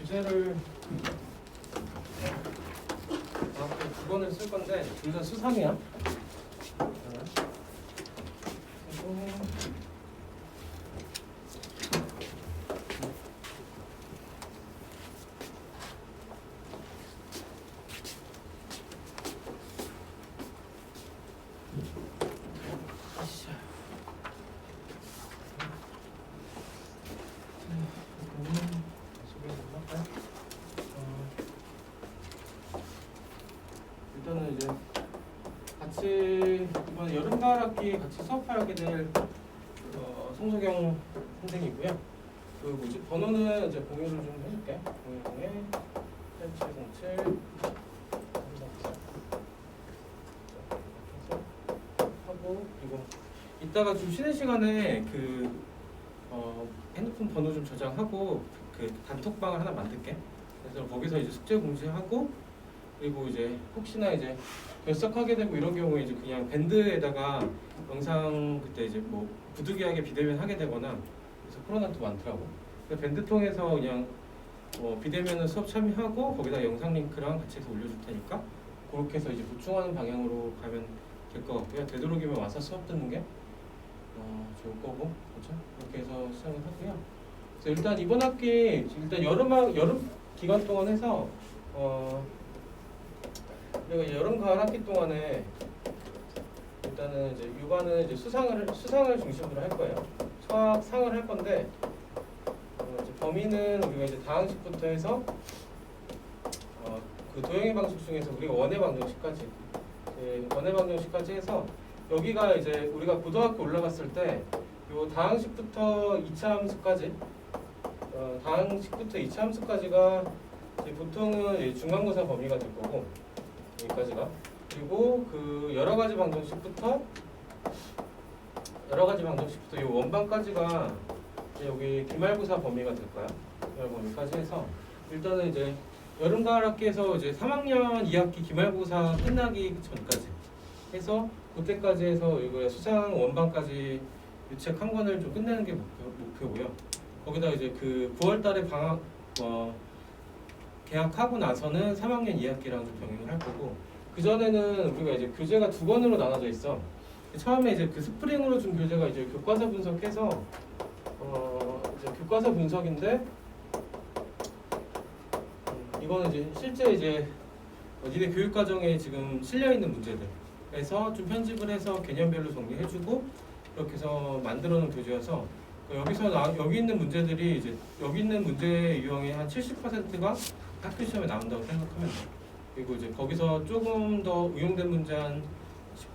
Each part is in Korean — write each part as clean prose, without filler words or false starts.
규제를 두 번을 쓸 건데 둘 다 수상이야. 일단은 이제 같이 이번 여름 가을 학기에 같이 수업하게 될 송석영 선생이고요. 그 뭐지 번호는 이제 공유를 좀 해줄게. 010-8707 하고 이거 이따가 좀 쉬는 시간에 그 핸드폰 번호 좀 저장하고 그 단톡방을 하나 만들게. 그래서 거기서 이제 숙제 공지하고 그리고 이제 혹시나 이제 결석하게 되고 이런 경우에 이제 그냥 밴드에다가 영상 그때 이제 뭐 부득이하게 비대면 하게 되거나 그래서 코로나도 많더라고. 그래서 밴드 통해서 그냥 비대면은 수업 참여하고 거기다 영상 링크랑 같이 해서 올려줄 테니까 그렇게 해서 이제 보충하는 방향으로 가면 될 것 같고요. 되도록이면 와서 수업 듣는 게 좋을 거고 그렇죠? 그렇게 해서 시작을 하고요. 그래서 일단 이번 학기 일단 여름 기간 동안 해서 우리가 여름 가을 학기 동안에 일단은 이제 육아는 이제 수상을 중심으로 할 거예요. 수학상을 할 건데 이제 범위는 우리가 이제 다항식부터 해서 그 도형의 방식 중에서 우리가 원의 방정식까지 원의 방정식까지 해서 여기가 이제 우리가 고등학교 올라갔을 때 요 다항식부터 2차 함수까지 다항식부터 2차 함수까지가 이제 보통은 이제 중간고사 범위가 될 거고 여기까지가 그리고 그 여러 가지 방정식부터 이 원방까지가 이제 여기 기말고사 범위가 될 거야. 기말 범위까지 해서 일단은 이제 여름 가을 학기에서 이제 3학년 2학기 기말고사 끝나기 전까지 해서 그때까지 해서 이거 수상 원방까지 유책 한 권을 좀 끝내는 게 목표고요. 거기다 이제 그 9월달에 방학 개학하고 나서는 3학년 2학기랑 좀 병행을 할 거고 그 전에는 우리가 이제 교재가 두 권으로 나눠져 있어. 처음에 이제 그 스프링으로 준 교재가 이제 교과서 분석해서 이제 교과서 분석인데 이거는 이제 실제 이제 니네 교육 과정에 지금 실려 있는 문제들에서 좀 편집을 해서 개념별로 정리해주고 그렇게 해서 만들어 놓은 교재여서 여기 있는 문제들이 이제 여기 있는 문제 유형의 한 70%가 학교 시험에 나온다고 생각하면 돼. 그리고 이제 거기서 조금 더 응용된 문제 한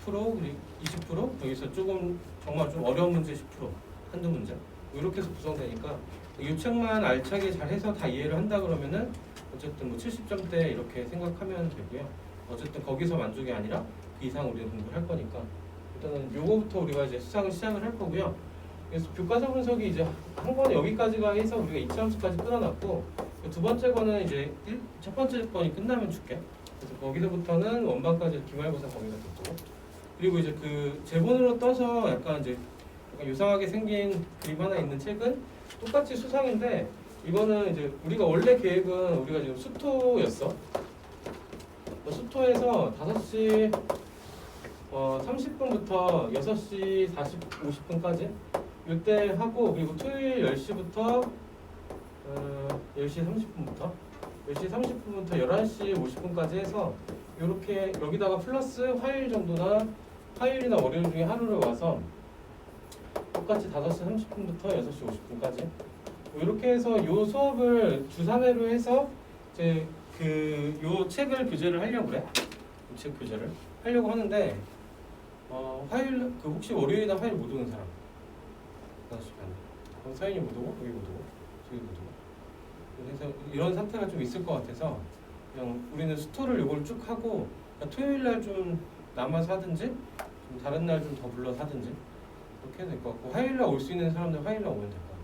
10% 그리고 20% 여기서 조금 정말 좀 어려운 문제 10% 한두 문제 이렇게 해서 구성되니까 이 책만 알차게 잘 해서 다 이해를 한다 그러면은 어쨌든 뭐 70점대 이렇게 생각하면 되고요. 어쨌든 거기서 만족이 아니라 그 이상 우리는 공부를 할 거니까 일단은 요거부터 우리가 이제 수상을 시작을 할 거고요. 그래서 교과서 분석이 이제 한 번에 여기까지가 해서 우리가 2차 함수까지 끊어놨고 두 번째 거는 이제 첫 번째 건이 끝나면 줄게. 그래서 거기서부터는 원반까지 기말고사 범위가 됐고 그리고 이제 그 제본으로 떠서 약간 이제 약간 요상하게 생긴 그림 하나 있는 책은 똑같이 수상인데 이거는 이제 우리가 원래 계획은 우리가 지금 수토였어. 10시부터 해서 5시 30분부터 6시 50분까지 이때 하고, 그리고 토요일 10시부터 10시 30분부터 10시 30분부터 11시 50분까지 해서 이렇게 여기다가 플러스 화요일이나 월요일 중에 하루를 와서 똑같이 5시 30분부터 6시 50분까지 이렇게 해서 요 수업을 주사내로 해서 이제 요 책을 교재를 하려고 그래. 이 책 교재를 하려고 하는데 화요일 혹시 월요일이나 화요일 못 오는 사람 5시 반에 그럼 서인이 못 오고 여기 못 오고 저기 못 오고 그래서 이런 상태가 좀 있을 것 같아서 그냥 우리는 스토를 요걸 쭉 하고 그러니까 토요일 날 좀 남아서 하든지 좀 다른 날 좀 더 불러서 하든지 그렇게 해도 될 것 같고 화요일 날 올 수 있는 사람들 화요일 날 오면 될 것 같고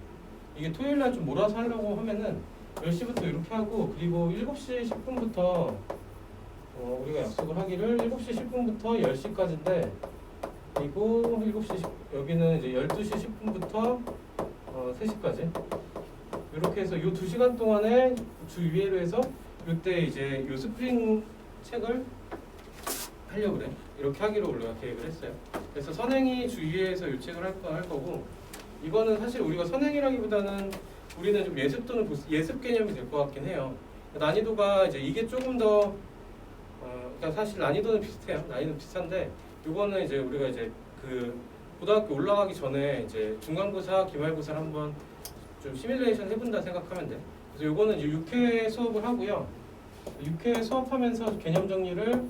이게 토요일 날 좀 몰아서 하려고 하면은 10시부터 이렇게 하고 그리고 7시 10분부터 우리가 약속을 하기를 7시 10분부터 10시까지인데 그리고 7시 여기는 이제 12시 10분부터 3시까지 이렇게 해서 이 2시간 동안에 주 2회로 해서 이때 이제 요 스프링 책을 하려고 그래. 이렇게 하기로 우리가 계획을 했어요. 그래서 선행이 주 2회에서 이 책을 할 거고 이거는 사실 우리가 선행이라기보다는 우리는 좀 예습 또는 예습 개념이 될 것 같긴 해요. 난이도가 이제 이게 조금 더 그러니까 사실 난이도는 비슷해요. 난이도 비슷한데 이거는 이제 우리가 이제 고등학교 올라가기 전에 이제 중간고사, 기말고사를 한번 좀 시뮬레이션 해본다 생각하면 돼. 그래서 이거는 이제 6회 수업을 하고요. 6회 수업하면서 개념 정리를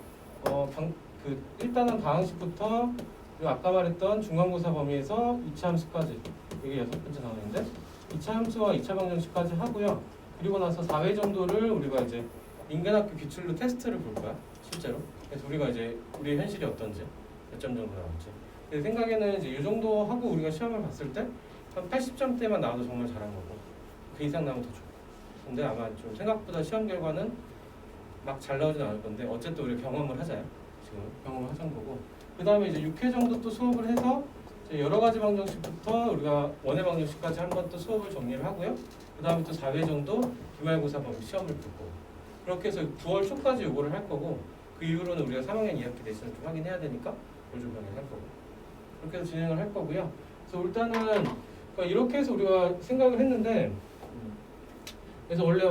일단은 방학식부터 그리고 아까 말했던 중간고사 범위에서 2차 함수까지 이게 6번째 나오는데 2차 함수와 2차 방정식까지 하고요. 그리고 나서 4회 정도를 우리가 이제 인간학교 기출로 테스트를 볼 거야. 실제로. 그래서 우리가 이제 우리의 현실이 어떤지 몇 점 정도 나올지. 제 생각에는 이제 이 정도 하고 우리가 시험을 봤을 때 한 80점대만 나와도 정말 잘한 거고 그 이상 나오면 더 좋고. 근데 아마 좀 생각보다 시험 결과는 막 잘 나오진 않을 건데 어쨌든 우리 경험을 하자요. 지금 경험을 하자는 거고. 그 다음에 이제 6회 정도 또 수업을 해서 여러 가지 방정식부터 우리가 원의 방정식까지 한번 또 수업을 정리를 하고요. 그 다음에 또 4회 정도 기말고사 범위 시험을 볼 거고. 그렇게 해서 9월 초까지 요거를 할 거고 그 이후로는 우리가 3학년 2학기 내신을 좀 확인해야 되니까 그걸 좀 확인할 거고. 그렇게 해서 진행을 할 거고요. 그래서 일단은 그러니까 이렇게 해서 우리가 생각을 했는데 그래서 원래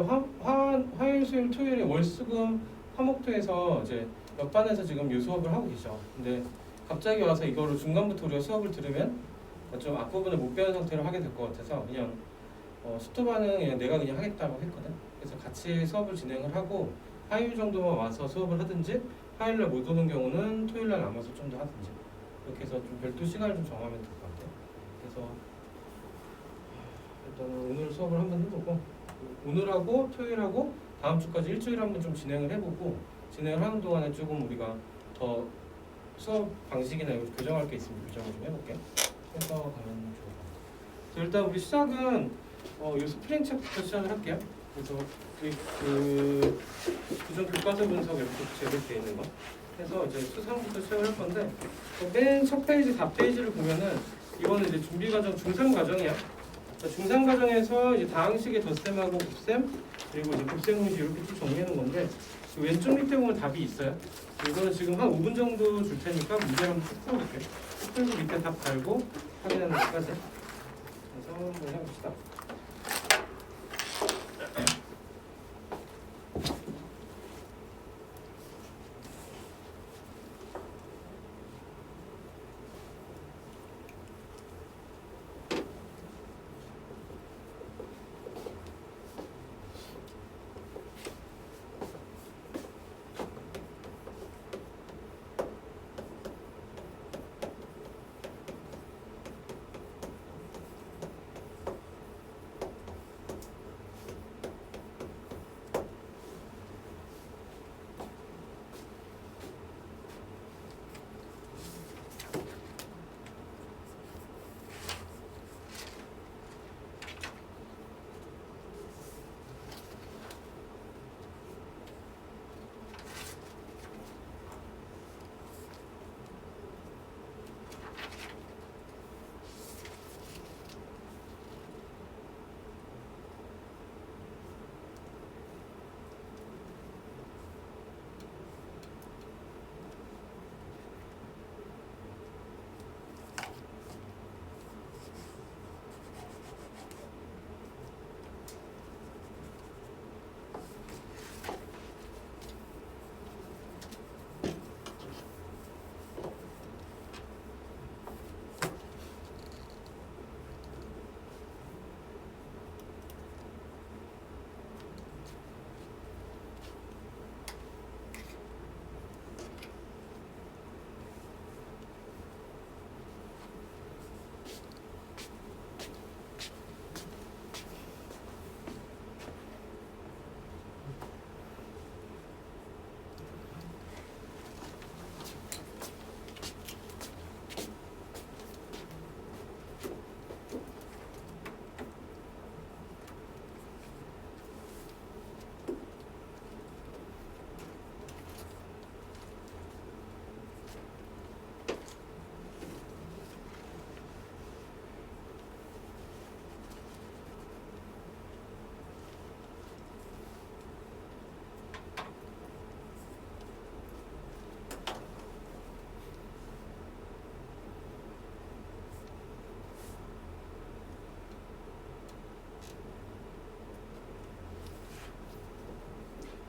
화요일, 수요일, 토요일에 월수금 화목토에서 이제 몇 반에서 지금 요 수업을 하고 계셔. 근데 갑자기 와서 이거를 중간부터 우리가 수업을 들으면 좀 앞부분을 못 배운 상태로 하게 될 것 같아서 그냥 수토반은 그냥 내가 그냥 하겠다고 했거든. 그래서 같이 수업을 진행을 하고 화요일 정도만 와서 수업을 하든지 화요일날 못 오는 경우는 토요일날 남아서 좀 더 하든지 이렇게 해서 좀 별도 시간을 좀 정하면 될 것 같아요. 그래서 일단은 오늘 수업을 한번 해보고 오늘하고 토요일하고 다음 주까지 일주일 한번 좀 진행을 해보고 진행을 하는 동안에 조금 우리가 더 수업 방식이나 이거 교정할 게 있으면 교정을 좀 해볼게. 해서 가면 좋을 것 같아요. 일단 우리 시작은 이 스프링 책부터 시작을 할게요. 그래서 기존 교과서 분석 이렇게 제공되어 있는 거 해서 이제 수상부터 시작을 할 건데 맨 첫 페이지 4페이지를 보면은 이거는 이제 준비 과정 중상 과정이야. 중상 과정에서 이제 다항식의 덧셈하고 곱셈 그리고 이제 곱셈 공식 이렇게 쭉 정리하는 건데 그 왼쪽 밑에 보면 답이 있어요. 이거는 지금 한 5분 정도 줄 테니까 문제 한번 쭉 풀어볼게요. 쭉 풀고 밑에 답 달고 확인하는 것까지. 그래서 한번 해봅시다.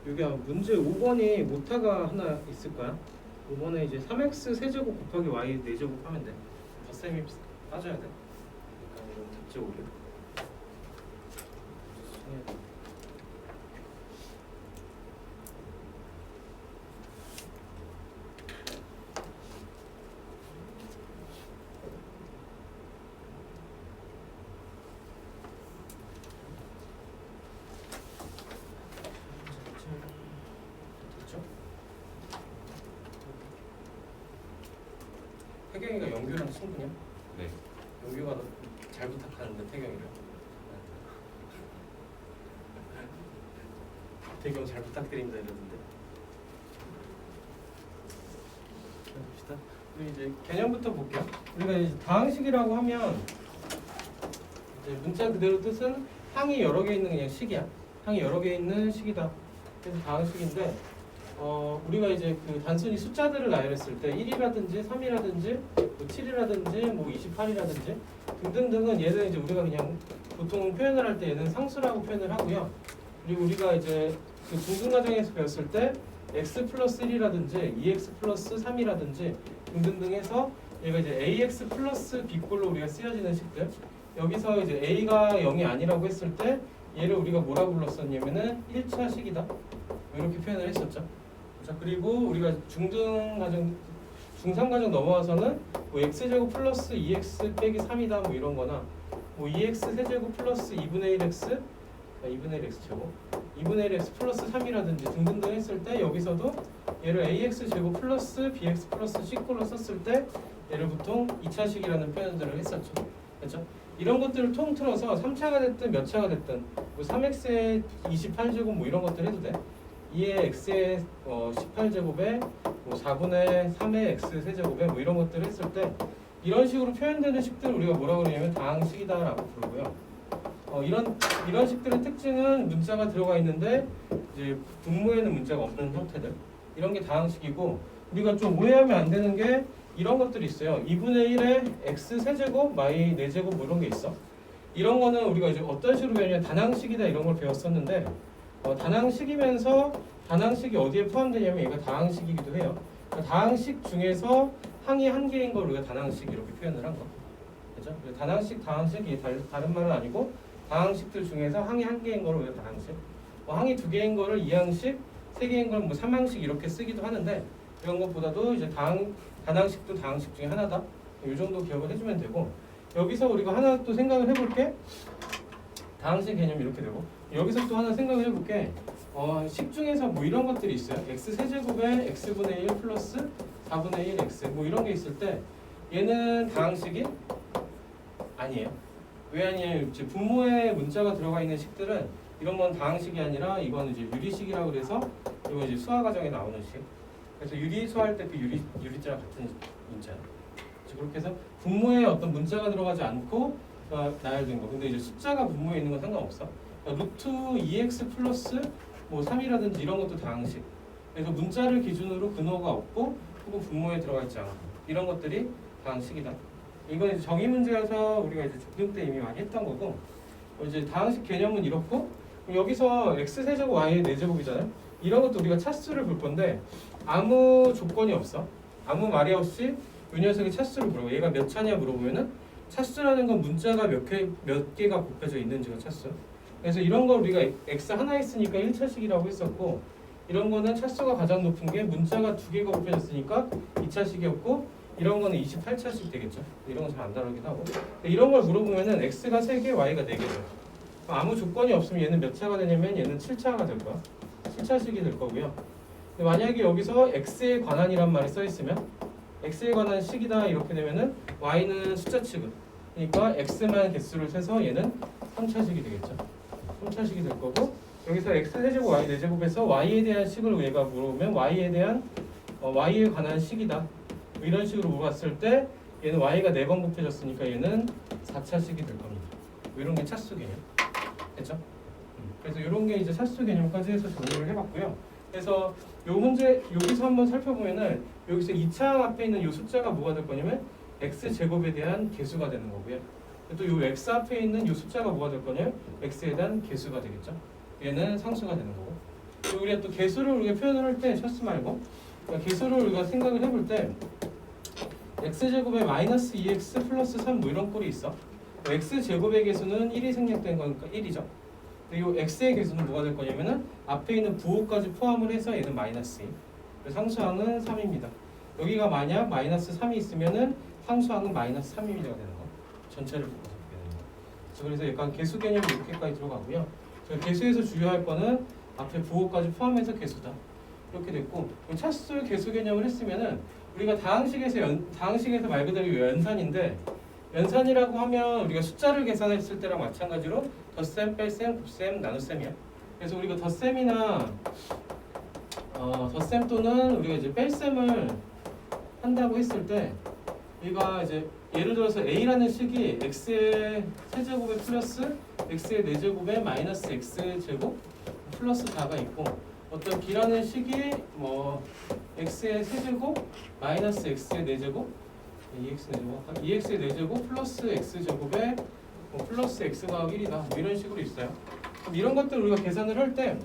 여기 문제 5번이 모타가 하나 있을까요? 5번에 이제 3x 세제곱 곱하기 y 4제곱 하면 돼. 덧셈이 빠져야 돼. 그러니까 이건 답지 오류. 태경이가 영규랑 친구냐? 네. 영규가 너 잘 부탁하는데 태경이를. 태경 잘 부탁드립니다 이러던데. 봅시다. 우리 이제 개념부터 볼게요. 우리가 이제 다항식이라고 하면 이제 문자 그대로 뜻은 항이 여러 개 있는 그냥 식이야. 항이 여러 개 있는 식이다. 그래서 다항식인데. 우리가 이제 그 단순히 숫자들을 나열했을 때 1이라든지 3이라든지 뭐 7이라든지 뭐 28이라든지 등등등은 얘는 이제 우리가 그냥 보통 표현을 할 때 얘는 상수라고 표현을 하고요. 그리고 우리가 이제 그 중등가정에서 배웠을 때 x 플러스 1이라든지 2x 플러스 3이라든지 등등등 해서 얘가 이제 ax 플러스 b꼴로 우리가 쓰여지는 식들. 여기서 이제 a가 0이 아니라고 했을 때 얘를 우리가 뭐라고 불렀었냐면은 1차 식이다. 이렇게 표현을 했었죠. 자, 그리고 우리가 중등가정, 중3가정 넘어와서는 뭐 x제곱 플러스 2x 빼기 3이다 뭐 이런 거나 뭐 2x 세제곱 플러스 2분의 1x 2분의 1x 제곱 2분의 1x 플러스 3이라든지 등등등 했을 때 여기서도 얘를 ax 제곱 플러스 bx 플러스 c꼴로 썼을 때 얘를 보통 2차식이라는 표현들을 했었죠. 그렇죠? 이런 것들을 통틀어서 3차가 됐든 몇 차가 됐든 뭐 3x에 28제곱 뭐 이런 것들 해도 돼. 2의 x의 18제곱에 뭐 4분의 3의 x 세제곱에 뭐 이런 것들을 했을 때 이런 식으로 표현되는 식들을 우리가 뭐라고 그러냐면 다항식이다라고 부르고요. 이런 식들의 특징은 문자가 들어가 있는데 이제 분모에는 문자가 없는 형태들 이런 게 다항식이고 우리가 좀 오해하면 안 되는 게 이런 것들이 있어요. 2분의 1의 x 세제곱 y 4제곱 뭐 이런 게 있어. 이런 거는 우리가 이제 어떤 식으로 배우냐면 단항식이다 이런 걸 배웠었는데 단항식이면서 단항식이 어디에 포함되냐면 얘가 다항식이기도 해요. 그러니까 다항식 중에서 항이 한 개인 걸 우리가 단항식 이렇게 표현을 한 거. 그렇죠? 단항식, 다항식이 다른 말은 아니고 다항식들 중에서 항이 한 개인 걸 우리가 다항식. 항이 두 개인 거를 이항식, 세 개인 걸 뭐 삼항식 이렇게 쓰기도 하는데 이런 것보다도 이제 단항식도 다항식 중에 하나다. 이 정도 기억을 해주면 되고 여기서 우리가 하나 또 생각을 해볼게. 다항식 개념이 이렇게 되고 여기서 또 하나 생각을 해볼게. 식 중에서 뭐 이런 것들이 있어요. x 세제곱에 x분의 1 플러스 4분의 1 x 뭐 이런 게 있을 때 얘는 다항식이 아니에요. 왜 아니에요? 이제 분모에 문자가 들어가 있는 식들은 이런 건 다항식이 아니라 이건 이제 유리식이라고 그래서 이건 이제 수화 과정에 나오는 식. 그래서 유리수할 때 그 유리자랑 같은 문자. 그렇게 해서 분모에 어떤 문자가 들어가지 않고 나열된 거. 근데 이제 숫자가 분모에 있는 건 상관없어. 그러니까 루트 2x 플러스 뭐 3이라든지 이런 것도 다항식. 그래서 문자를 기준으로 근호가 없고 혹은 분모에 들어가 있지 않고 이런 것들이 다항식이다. 이건 이제 정의 문제에서 우리가 이제 중등 때 이미 많이 했던 거고 이제 다항식 개념은 이렇고 여기서 x 세제곱 y의 4제곱이잖아요. 이런 것도 우리가 차수를 볼 건데 아무 조건이 없어. 아무 말이 없이 이 녀석이 차수를 물어봐. 얘가 몇 차냐 물어보면은 차수라는 건 문자가 몇 개가 곱해져 있는지가 차수. 그래서 이런 걸 우리가 x 하나 있으니까 1차식이라고 했었고 이런 거는 차수가 가장 높은 게 문자가 2개가 곱해졌으니까 2차식이었고 이런 거는 28차식 되겠죠. 이런 건 잘 안 다루기도 하고 이런 걸 물어보면은 x가 3개, y가 4개죠. 아무 조건이 없으면 얘는 몇 차가 되냐면 얘는 7차가 될 거야. 7차식이 될 거고요. 만약에 여기서 x에 관한이란 말이 써 있으면 x에 관한 식이다 이렇게 되면은 y는 숫자 취급. 그러니까 x만 개수를 세서 얘는 3차식이 되겠죠. 3차식이 될 거고 여기서 x 세제곱 y 4제곱에서 y에 대한 식을 얘가 물어보면 y에 대한 y에 관한 식이다. 이런 식으로 물어봤을 때 얘는 y가 4번 곱해졌으니까 얘는 4차식이 될 겁니다. 이런 게 차수 개념. 됐죠? 그래서 이런 게 이제 차수 개념까지 해서 정리를 해봤고요. 그래서 요 문제 여기서 한번 살펴보면은 여기서 2차 앞에 있는 요 숫자가 뭐가 될 거냐면 x 제곱에 대한 개수가 되는 거고요. 또 요 x 앞에 있는 요 숫자가 뭐가 될 거냐면 x에 대한 개수가 되겠죠. 얘는 상수가 되는 거고. 우리가 또 개수를 우리가 표현을 할 때 셔츠 말고 그러니까 개수를 우리가 생각을 해볼 때 x제곱에 마이너스 2x 플러스 3 뭐 이런 꼴이 있어. x제곱의 개수는 1이 생략된 거니까 1이죠. 그리고 x의 개수는 뭐가 될 거냐면은 앞에 있는 부호까지 포함을 해서 얘는 마이너스 2. 상수항은 3입니다. 여기가 만약 마이너스 3이 있으면은 상수항은 마이너스 3mm가 되는 거. 전체를 보고 적게 되는 거. 그래서 약간 개수 개념이 이렇게까지 들어가고요. 개수에서 주의할 거는 앞에 부호까지 포함해서 개수다. 이렇게 됐고 차수 개수 개념을 했으면은 우리가 다항식에서 말 그대로 연산인데 연산이라고 하면 우리가 숫자를 계산했을 때랑 마찬가지로 덧셈, 뺄셈, 곱셈, 나눗셈이야. 그래서 우리가 덧셈이나 덧셈 또는 우리가 이제 뺄셈을 한다고 했을 때 우리가 이제 예를 들어서 a라는 식이 x의 세제곱에 플러스 x의 4제곱에 마이너스 x제곱 플러스 4가 있고 어떤 b라는 식이 뭐 x의 세제곱 마이너스 x의 4제곱 2x의 4제곱 플러스 x제곱에 뭐 플러스 x가 1이다 뭐 이런 식으로 있어요. 그럼 이런 것들을 우리가 계산을 할 때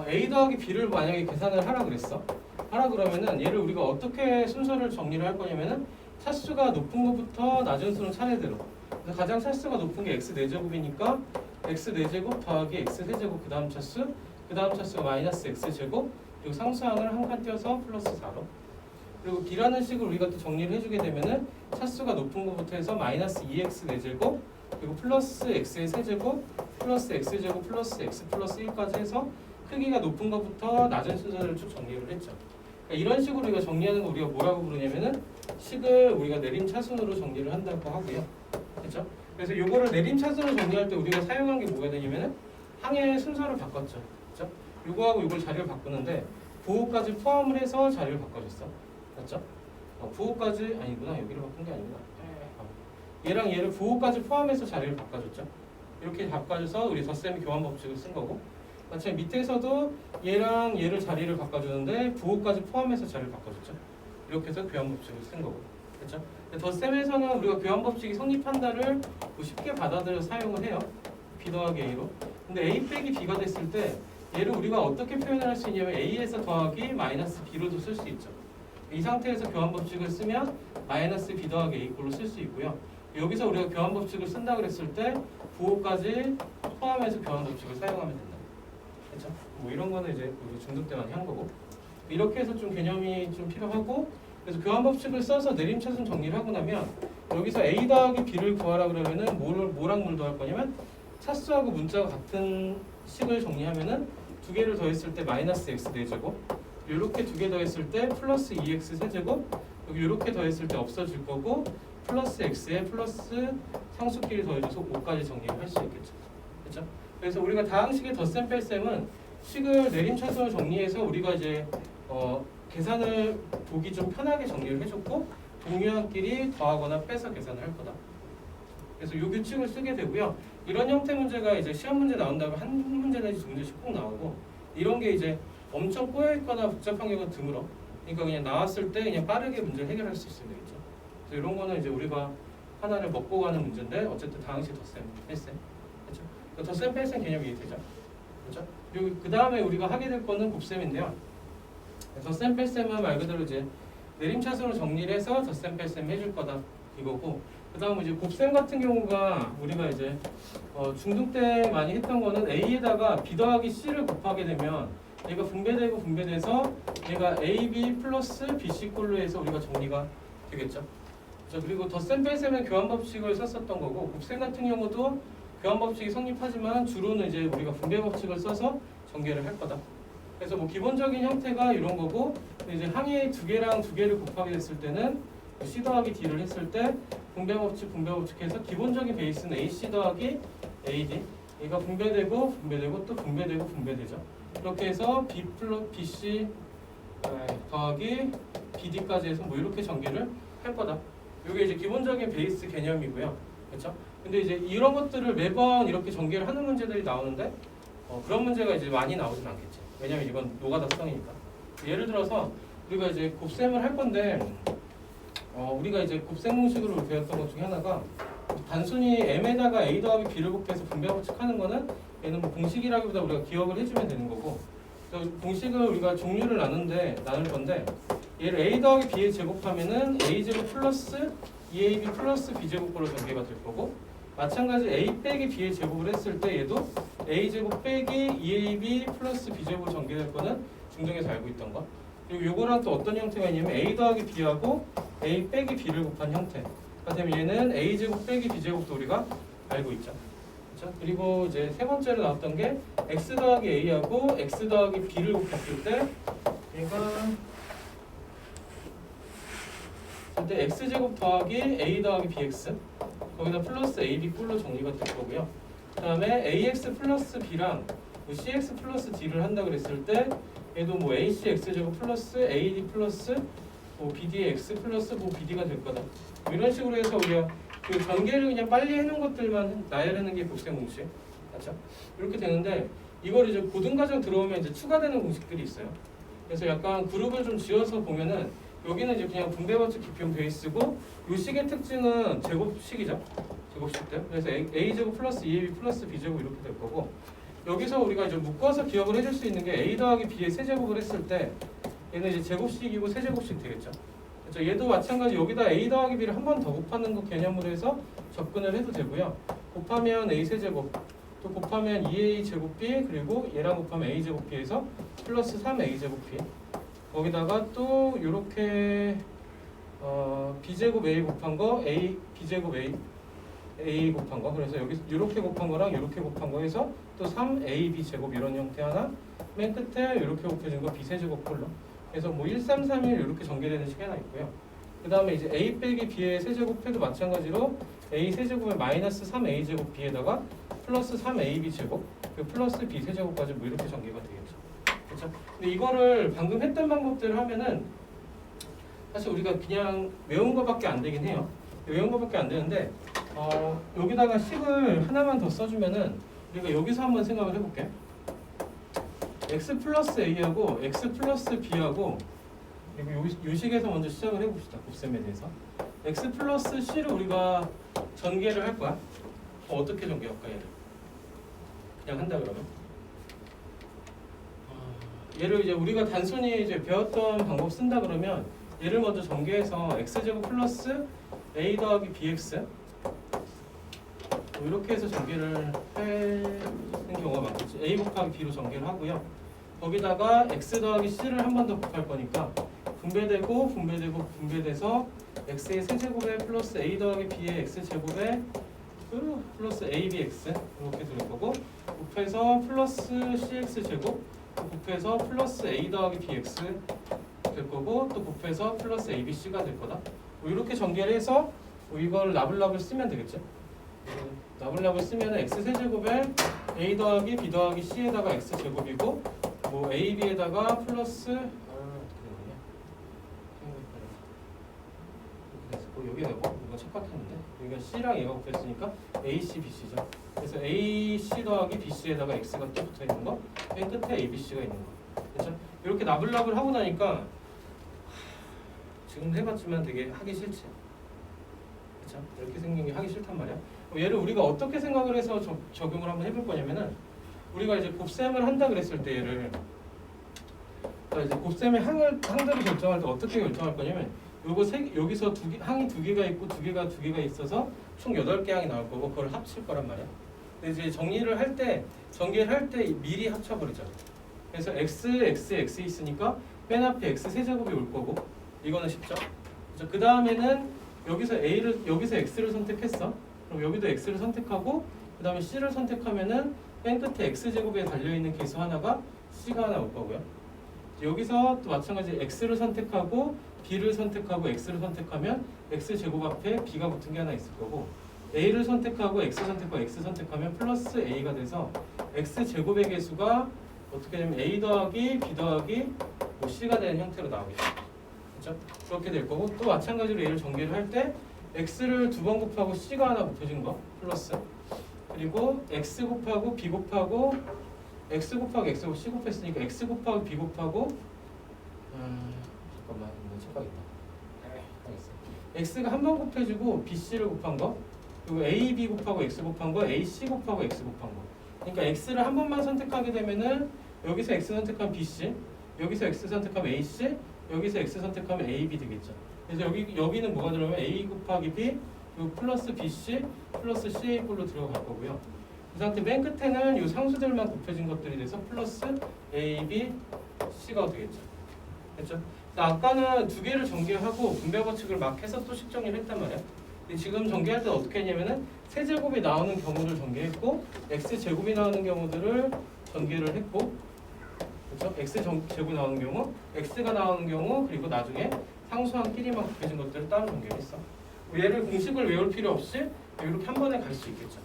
a 더하기 b를 만약에 계산을 하라 그랬어. 하라 그러면은 얘를 우리가 어떻게 순서를 정리를 할 거냐면은 차수가 높은 것부터 낮은 수는 차례대로. 그래서 가장 차수가 높은 게 x 4제곱이니까 x 4제곱 더하기 x 세제곱 그 다음 차수가 마이너스 x제곱 그리고 상수항을 한 칸 띄어서 플러스 4로. 그리고 b라는 식을 우리가 또 정리를 해주게 되면은 차수가 높은 것부터 해서 마이너스 2x 4제곱 그리고 플러스 x의 세제곱 플러스 x제곱 플러스 x 플러스 1까지 해서 크기가 높은 것부터 낮은 순서를 쭉 정리를 했죠. 그러니까 이런 식으로 우리가 정리하는 거 우리가 뭐라고 부르냐면은 식을 우리가 내림차순으로 정리를 한다고 하고요. 그렇죠? 그래서 이거를 내림차순으로 정리할 때 우리가 사용한 게 뭐가 되냐면은 항의 순서를 바꿨죠. 그렇죠? 이거하고 이걸 자리를 바꾸는데 부호까지 포함을 해서 자리를 바꿔줬어. 맞죠? 부호까지 아니구나. 여기를 바꾼 게 아니구나. 얘랑 얘를 부호까지 포함해서 자리를 바꿔줬죠. 이렇게 바꿔줘서 우리 덧셈 교환 법칙을 쓴 거고 마찬가지 밑에서도 얘랑 얘를 자리를 바꿔주는데 부호까지 포함해서 자리를 바꿔줬죠. 이렇게 해서 교환 법칙을 쓴 거고 그렇죠? 덧셈에서는 우리가 교환 법칙이 성립한다를 쉽게 받아들여 사용을 해요. b 더하기 a로. 근데 a 빼기 b가 됐을 때 얘를 우리가 어떻게 표현할 수 있냐면 a에서 더하기 마이너스 b로도 쓸 수 있죠. 이 상태에서 교환 법칙을 쓰면 마이너스 b 더하기 a 꼴로 쓸 수 있고요. 여기서 우리가 교환 법칙을 쓴다 그랬을 때 부호까지 포함해서 교환 법칙을 사용하면 된다. 그렇죠? 뭐 이런 거는 이제 우리 중등 때 많이 한 거고 이렇게 해서 좀 개념이 좀 필요하고 그래서 교환 법칙을 써서 내림차순 정리를 하고 나면 여기서 a 더하기 b를 구하라 그러면은 뭐랑 뭘 더할 거냐면 차수하고 문자가 같은 식을 정리하면은 두 개를 더했을 때 마이너스 x 4제곱 이렇게 두 개 더했을 때 플러스 2x 세제곱 여기 이렇게 더했을 때 없어질 거고 플러스 x에 플러스 상수끼리 더해줘서 5까지 정리를 할 수 있겠죠. 그렇죠? 그래서 우리가 다항식의 덧셈 뺄셈은 식을 내림차순을 정리해서 우리가 이제 계산을 보기 좀 편하게 정리를 해줬고 동류항끼리 더하거나 빼서 계산을 할 거다. 그래서 이 규칙을 쓰게 되고요. 이런 형태 문제가 이제 시험 문제 나온다면 한 문제 내지 두 문제씩 꼭 나오고 이런 게 이제 엄청 꼬여있거나 복잡한 경우가 드물어. 그러니까 그냥 나왔을 때 그냥 빠르게 문제를 해결할 수 있으면 되겠죠. 그래서 이런 거는 이제 우리가 하나를 먹고 가는 문제인데 어쨌든 다항식 덧셈, 뺄셈. 그렇죠? 덧셈, 뺄셈 개념이 이해되죠? 그렇죠? 그리고 그 다음에 우리가 하게 될 거는 곱셈인데요. 덧셈, 뺄셈은 말 그대로 이제 내림차순으로 정리를 해서 덧셈, 뺄셈 해줄 거다 이거고 그 다음 이제 곱셈 같은 경우가 우리가 이제 중등 때 많이 했던 거는 A에다가 B 더하기 C를 곱하게 되면 얘가 분배돼서 얘가 AB 플러스 BC 꼴로 해서 우리가 정리가 되겠죠. 그렇죠? 그리고 덧셈 뺄셈은 교환 법칙을 썼었던 거고 곱셈 같은 경우도 교환 법칙이 성립하지만 주로는 이제 우리가 분배 법칙을 써서 전개를 할 거다. 그래서 뭐 기본적인 형태가 이런 거고 이제 항의 두 개랑 두 개를 곱하게 됐을 때는 C 더하기 D를 했을 때 분배 법칙해서 기본적인 베이스는 AC 더하기 AD 얘가 분배되고 또 분배되죠. 이렇게 해서 B 플러스 BC 더하기 BD까지 해서 뭐 이렇게 전개를 할 거다. 이게 이제 기본적인 베이스 개념이고요. 그렇죠? 근데 이제 이런 것들을 매번 이렇게 전개를 하는 문제들이 나오는데 그런 문제가 이제 많이 나오진 않겠지. 왜냐면 이건 노가다성이니까. 예를 들어서 우리가 이제 곱셈을 할 건데 우리가 이제 곱셈 공식으로 배웠던 것 중에 하나가 단순히 m에다가 a 더하기 b를 곱해서 분배 법칙하는 거는 얘는 뭐 공식이라기보다 우리가 기억을 해주면 되는 거고, 그래서 공식을 우리가 종류를 나눌 건데, 얘를 a 더하기 b에 제곱하면은 a 제곱 플러스 2ab 플러스 b 제곱으로 전개가 될 거고, 마찬가지 a 빼기 b에 제곱을 했을 때 얘도 a 제곱 빼기 2ab 플러스 b 제곱으로 전개될 거는 중정에서 알고 있던 거. 그리고 요거랑 또 어떤 형태가 있냐면 a 더하기 b하고 a 빼기 b를 곱한 형태. 그다음에 얘는 a 제곱 빼기 b 제곱도 우리가 알고 있죠. 그렇죠? 그리고 이제 세 번째로 나왔던 게 x 더하기 a하고 x 더하기 b를 곱했을 때 얘가 그때 x 제곱 더하기 a 더하기 bx 거기다 플러스 ab 뿔로 정리가 될 거고요. 그다음에 ax 플러스 b랑 뭐 cx 플러스 d를 한다 그랬을 때 얘도 뭐 ac x 제곱 플러스 ad 플러스 뭐 bd의 x 플러스 뭐 bd가 될 거다. 뭐 이런 식으로 해서 우리가 그 전개를 그냥 빨리 해놓은 것들만 나열하는 게 곱셈 공식, 맞죠? 이렇게 되는데 이걸 이제 고등과정 들어오면 이제 추가되는 공식들이 있어요. 그래서 약간 그룹을 좀 지어서 보면은 여기는 이제 그냥 분배법칙 기평 베이스고 이 식의 특징은 제곱식이죠. 제곱식들. 그래서 a 제곱 플러스 2ab 플러스 b 제곱 이렇게 될 거고, 여기서 우리가 이제 묶어서 기억을 해줄 수 있는 게 a 더하기 b의 세제곱을 했을 때 얘는 이제 제곱식이고 세제곱식 되겠죠. 그렇죠? 얘도 마찬가지 여기다 a 더하기 b를 한 번 더 곱하는 거 개념으로 해서 접근을 해도 되고요. 곱하면 a 세제곱, 또 곱하면 2a 제곱 b, 그리고 얘랑 곱하면 a 제곱 b에서 플러스 3a 제곱 b. 거기다가 또 이렇게 b 제곱 a 곱한 거 a b 제곱 a 곱한 거, 그래서 여기 이렇게 곱한 거랑 이렇게 곱한 거 해서 또 3ab 제곱 이런 형태 하나, 맨 끝에 이렇게 곱해진 거 b 세제곱 꼴로. 그래서 뭐 1, 3, 3, 1 이렇게 전개되는 식이 하나 있고요. 그 다음에 이제 a 빼기 b의 세제곱해도 마찬가지로 a 세제곱에 마이너스 3a 제곱 b에다가 플러스 3ab 제곱, 그 플러스 b 세제곱까지 뭐 이렇게 전개가 되겠죠. 그렇죠? 근데 이거를 방금 했던 방법대로 하면은 사실 우리가 그냥 외운 거밖에 안 되긴 해요. 외운 거밖에 안 되는데 여기다가 식을 하나만 더 써주면은 우리가 여기서 한번 생각을 해볼게. x 플러스 a하고 x 플러스 b하고 그리고 요 식에서 먼저 시작을 해봅시다. 곱셈에 대해서 x 플러스 c를 우리가 전개를 할 거야. 어떻게 전개할까 얘를? 그냥 한다 그러면 얘를 이제 우리가 단순히 이제 배웠던 방법 쓴다 그러면 얘를 먼저 전개해서 x제곱 플러스 a 더하기 bx 뭐 이렇게 해서 전개를 하는 경우가 많겠지. a 곱하기 b로 전개를 하고요. 거기다가 x 더하기 c를 한 번 더 곱할 거니까 분배되고 분배되고 분배돼서 x의 세제곱에 플러스 a 더하기 b의 x제곱에 플러스 abx 이렇게 될 거고, 곱해서 플러스 cx제곱, 곱해서 플러스 a 더하기 bx 될 거고, 또 곱해서 플러스 abc가 될 거다. 뭐 이렇게 전개를 해서 뭐 이걸 나블라블 쓰면 되겠죠. 나블라블 쓰면 x 세제곱에 a 더하기 b 더하기 c에다가 x 제곱이고, 뭐 ab에다가 플러스 여기 되고 이거 착각했는데 여기가 c랑 얘가 곱했으니까 ac, bc죠. 그래서 ac 더하기 bc에다가 x가 또 붙어 있는 거, 맨 끝에 abc가 있는 거. 그렇죠? 이렇게 나블라블 하고 나니까 지금 해봤지만 되게 하기 싫지. 그렇죠? 이렇게 생긴 게 하기 싫단 말이야. 얘를 우리가 어떻게 생각을 해서 적용을 한번 해볼 거냐면은, 우리가 이제 곱셈을 한다 그랬을 때 얘를 이제 곱셈의 항들을 결정할 때 어떻게 결정할 거냐면, 요거 여기서 항이 두 개가 있고 두 개가 있어서 총 8개 항이 나올 거고 그걸 합칠 거란 말이야. 근데 이제 정리를 할 때 전개를 할 때 미리 합쳐버리죠. 그래서 x 있으니까 맨 앞에 x 세제곱이 올 거고, 이거는 쉽죠. 그 다음에는 여기서 x를 선택했어. 그럼 여기도 x를 선택하고 그 다음에 c를 선택하면은 맨 끝에 x제곱에 달려있는 개수 하나가 c가 하나 올 거고요. 여기서 또 마찬가지 x를 선택하고 b를 선택하고 x를 선택하면 x제곱 앞에 b가 붙은 게 하나 있을 거고, a를 선택하고 x 선택하면 플러스 a가 돼서 x제곱의 개수가 어떻게 되면 a 더하기 b 더하기 뭐 c가 되는 형태로 나오겠죠. 그렇죠? 그렇게 될 거고, 또 마찬가지로 얘를 전개를 할 때 x를 2번 곱하고 c가 하나 곱해진 거 플러스, 그리고 x 곱하고 b 곱하고 x 곱하기 x 곱하고 c 곱했으니까 x 곱하기 b 곱하고 잠깐만 이거 착각이다. x가 한 번 곱해지고 bc를 곱한 거, 그리고 ab 곱하고 x 곱한 거, ac 곱하고 x 곱한 거. 그러니까 x를 한 번만 선택하게 되면은 여기서 x 선택하면 bc, 여기서 x 선택하면 ac, 여기서 x 선택하면 ab 되겠죠. 그래서 여기는 뭐가 들어가면 a 곱하기 b 그리고 플러스 bc 플러스 ca 꼴로 들어갈 거고요. 그 상태 맨 끝에는 이 상수들만 곱해진 것들이 돼서 플러스 a, b, c가 되겠죠. 됐죠? 아까는 두 개를 전개하고 분배 법칙을 막 해서 또 식정리를 했단 말이야. 근데 지금 전개할 때 어떻게 했냐면은 세제곱이 나오는 경우를 전개했고 x제곱이 나오는 경우들을 전개를 했고, 그렇죠? x제곱 나오는 경우, x가 나오는 경우, 그리고 나중에 상수항끼리만 곱해진 것들을 따로 전개했어. 얘를 공식을 외울 필요 없이 이렇게 한 번에 갈 수 있겠죠.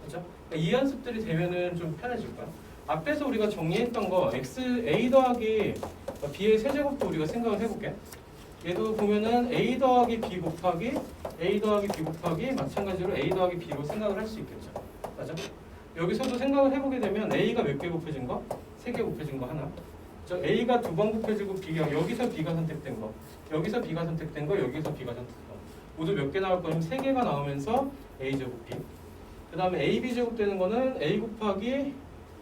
그렇죠? 이 연습들이 되면은 좀 편해질 거야. 앞에서 우리가 정리했던 거 a 더하기 b의 세제곱도 우리가 생각을 해볼게. 얘도 보면은 a 더하기 b 곱하기 마찬가지로 a 더하기 b로 생각을 할 수 있겠죠. 맞아? 여기서도 생각을 해보게 되면 a가 몇 개 곱해진 거? 3개 곱해진 거 하나. a가 2번 곱해지고 b가 여기서 b가 선택된 거, 여기서 b가 선택된 거, 여기서 b가 선택된 거 모두 몇 개 나올 거냐면 3개가 나오면서 a 제곱 b. 그 다음에 ab 제곱 되는 거는 a 곱하기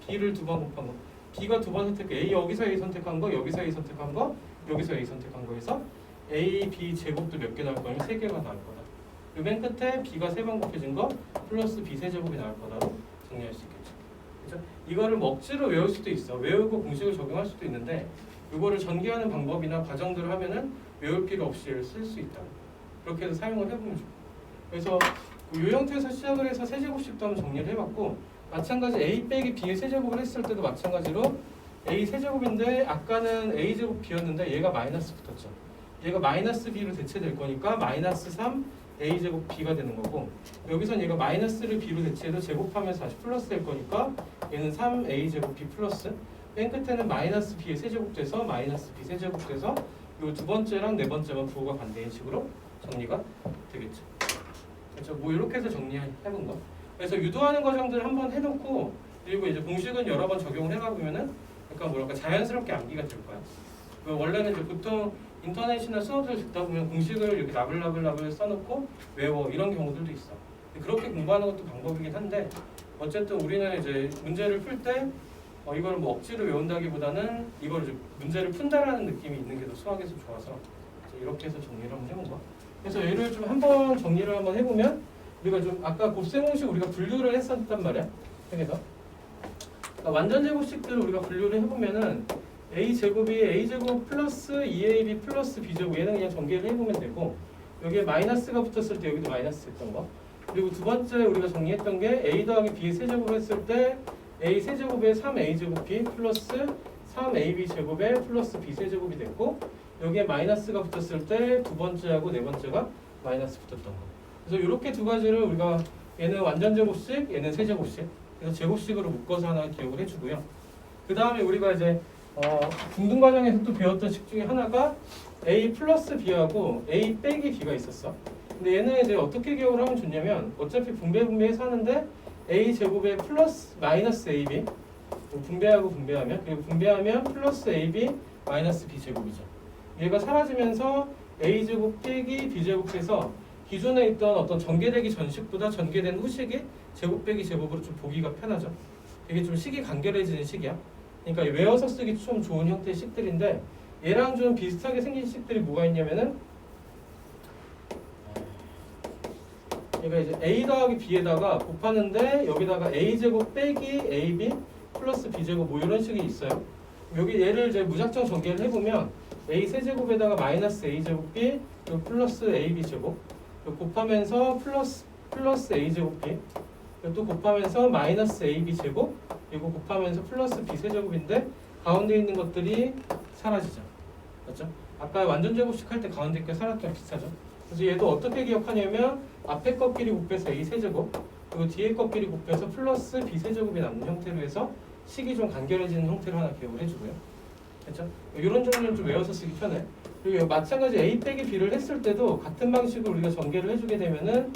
b를 2번 곱한 거, b가 2번 선택해 a 여기서 a 선택한 거, 여기서 a 선택한 거, 여기서 a 선택한 거에서 a, b 제곱도 몇 개 나올 거냐면 3개가 나올 거다. 그리고 맨 끝에 b가 3번 곱해진 거 플러스 b 세제곱이 나올 거다로 정리할 수 있겠죠. 그렇죠? 이거를 뭐 억지로 외울 수도 있어. 외우고 공식을 적용할 수도 있는데 이거를 전개하는 방법이나 과정들을 하면은 외울 필요 없이 쓸 수 있다. 그렇게 해서 사용을 해보면 좋고. 그래서 이 형태에서 시작을 해서 세제곱식도 한번 정리를 해봤고, 마찬가지 a 빼기 b의 세제곱을 했을 때도 마찬가지로 a 세제곱인데 아까는 a 제곱 b였는데 얘가 마이너스 붙었죠. 얘가 마이너스 b로 대체될 거니까 마이너스 3 a 제곱 b가 되는 거고, 여기선 얘가 마이너스를 b로 대체해도 제곱하면서 다시 플러스 될 거니까 얘는 3 a 제곱 b 플러스, 맨 끝에는 마이너스 b의 세제곱 돼서 마이너스 b 세제곱 돼서 이 두 번째랑 네 번째만 부호가 반대인 식으로 정리가 되겠죠. 그렇죠? 뭐 이렇게 해서 정리해본 거. 그래서 유도하는 과정들을 한번 해놓고, 그리고 이제 공식은 여러 번 적용을 해가보면은 약간 뭐랄까 자연스럽게 암기가 될 거야. 원래는 이제 보통 인터넷이나 수업을 듣다 보면 공식을 이렇게 나불나불 써놓고 외워 이런 경우들도 있어. 그렇게 공부하는 것도 방법이긴 한데 어쨌든 우리는 이제 문제를 풀 때 이걸 뭐 억지로 외운다기보다는 이걸 이제 문제를 푼다라는 느낌이 있는 게 더 수학에서 좋아서 이렇게 해서 정리를 한번 해본 거야. 그래서 얘를 좀 한번 정리를 한번 해보면 우리가 좀 아까 곱셈 공식 우리가 분류를 했었단 말이야. 그래서 그러니까 완전 제곱식들을 우리가 분류를 해보면은 a 제곱 플러스 2ab 플러스 b 제곱, 얘는 그냥 전개를 해보면 되고, 여기에 마이너스가 붙었을 때 여기도 마이너스 했던 거. 그리고 두 번째 우리가 정리했던 게 a 더하기 b의 세제곱을 했을 때 a 세제곱에 3a 제곱 b 플러스 3ab 제곱에 플러스 b 세제곱이 됐고, 여기에 마이너스가 붙었을 때 두 번째하고 네 번째가 마이너스 붙었던 거. 그래서 이렇게 두 가지를 우리가 얘는 완전 제곱식, 얘는 세제곱식, 그래서 제곱식으로 묶어서 하나 기억을 해주고요. 그 다음에 우리가 이제 중등 과정에서 또 배웠던 식 중에 하나가 a 플러스 b하고 a 빼기 b가 있었어. 근데 얘는 이제 어떻게 기억을 하면 좋냐면 어차피 분배해서 하는데 a 제곱에 플러스 마이너스 ab 분배하고 분배하면, 그리고 분배하면 플러스 ab 마이너스 b 제곱이죠. 얘가 사라지면서 a 제곱 빼기 b 제곱해서 기존에 있던 어떤 전개되기 전식보다 전개된 후식이 제곱 빼기 제곱으로 좀 보기가 편하죠. 이게 좀 식이 간결해지는 식이야. 그러니까 외워서 쓰기 좀 좋은 형태의 식들인데 얘랑 좀 비슷하게 생긴 식들이 뭐가 있냐면은 얘가 이제 a 더하기 b에다가 곱하는데 여기다가 a 제곱 빼기 ab 플러스 b 제곱 뭐 이런 식이 있어요. 여기 얘를 이제 무작정 전개를 해보면 a 세제곱에다가 마이너스 a 제곱 b 그리고 플러스 ab 제곱 곱하면서 플러스 a 제곱 b 또 곱하면서 마이너스 ab 제곱 그리고 곱하면서 플러스 b 세제곱인데 가운데 있는 것들이 사라지죠. 맞죠? 아까 완전 제곱식 할 때 가운데 게 사라졌던 비슷하죠. 그래서 얘도 어떻게 기억하냐면 앞에 것끼리 곱해서 a 세제곱 그리고 뒤에 것끼리 곱해서 플러스 b 세제곱이 남는 형태로 해서 식이 좀 간결해지는 형태로 하나 기억을 해주고요. 그렇죠? 이런 종류는 좀 외워서 쓰기 편해. 그리고 마찬가지 a 빼기 b를 했을 때도 같은 방식으로 우리가 전개를 해주게 되면은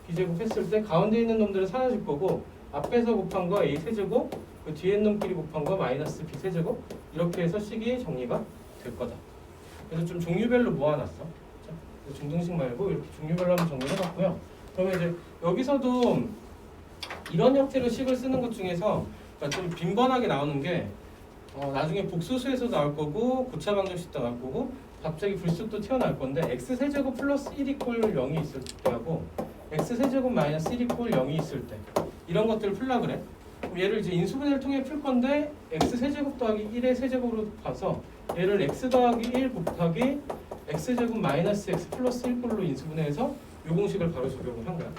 b제곱 했을 때 가운데 있는 놈들은 사라질 거고 앞에서 곱한 거 a 세제곱 그 뒤에 있는 놈끼리 곱한 거 마이너스 b 세제곱 이렇게 해서 식이 정리가 될 거다. 그래서 좀 종류별로 모아놨어. 그렇죠? 중등식 말고 이렇게 종류별로 한번 정리해봤고요. 그러면 이제 여기서도 이런 형태로 식을 쓰는 것 중에서 그러니까 좀 빈번하게 나오는 게 나중에 복소수에서 나올 거고 고차 방정식도 나올 거고 갑자기 불쑥도 튀어나올 건데 x세제곱 플러스 1 이퀄 0이 있을 때하고 x세제곱 마이너스 1 이퀄 0이 있을 때 이런 것들을 풀라 그래. 그럼 얘를 이제 인수분해를 통해 풀 건데 x세제곱 더하기 1의 세제곱으로 봐서 얘를 x 더하기 1 곱하기 x제곱 마이너스 x 플러스 1꼴로 인수분해해서 이 공식을 바로 적용을 한 거야.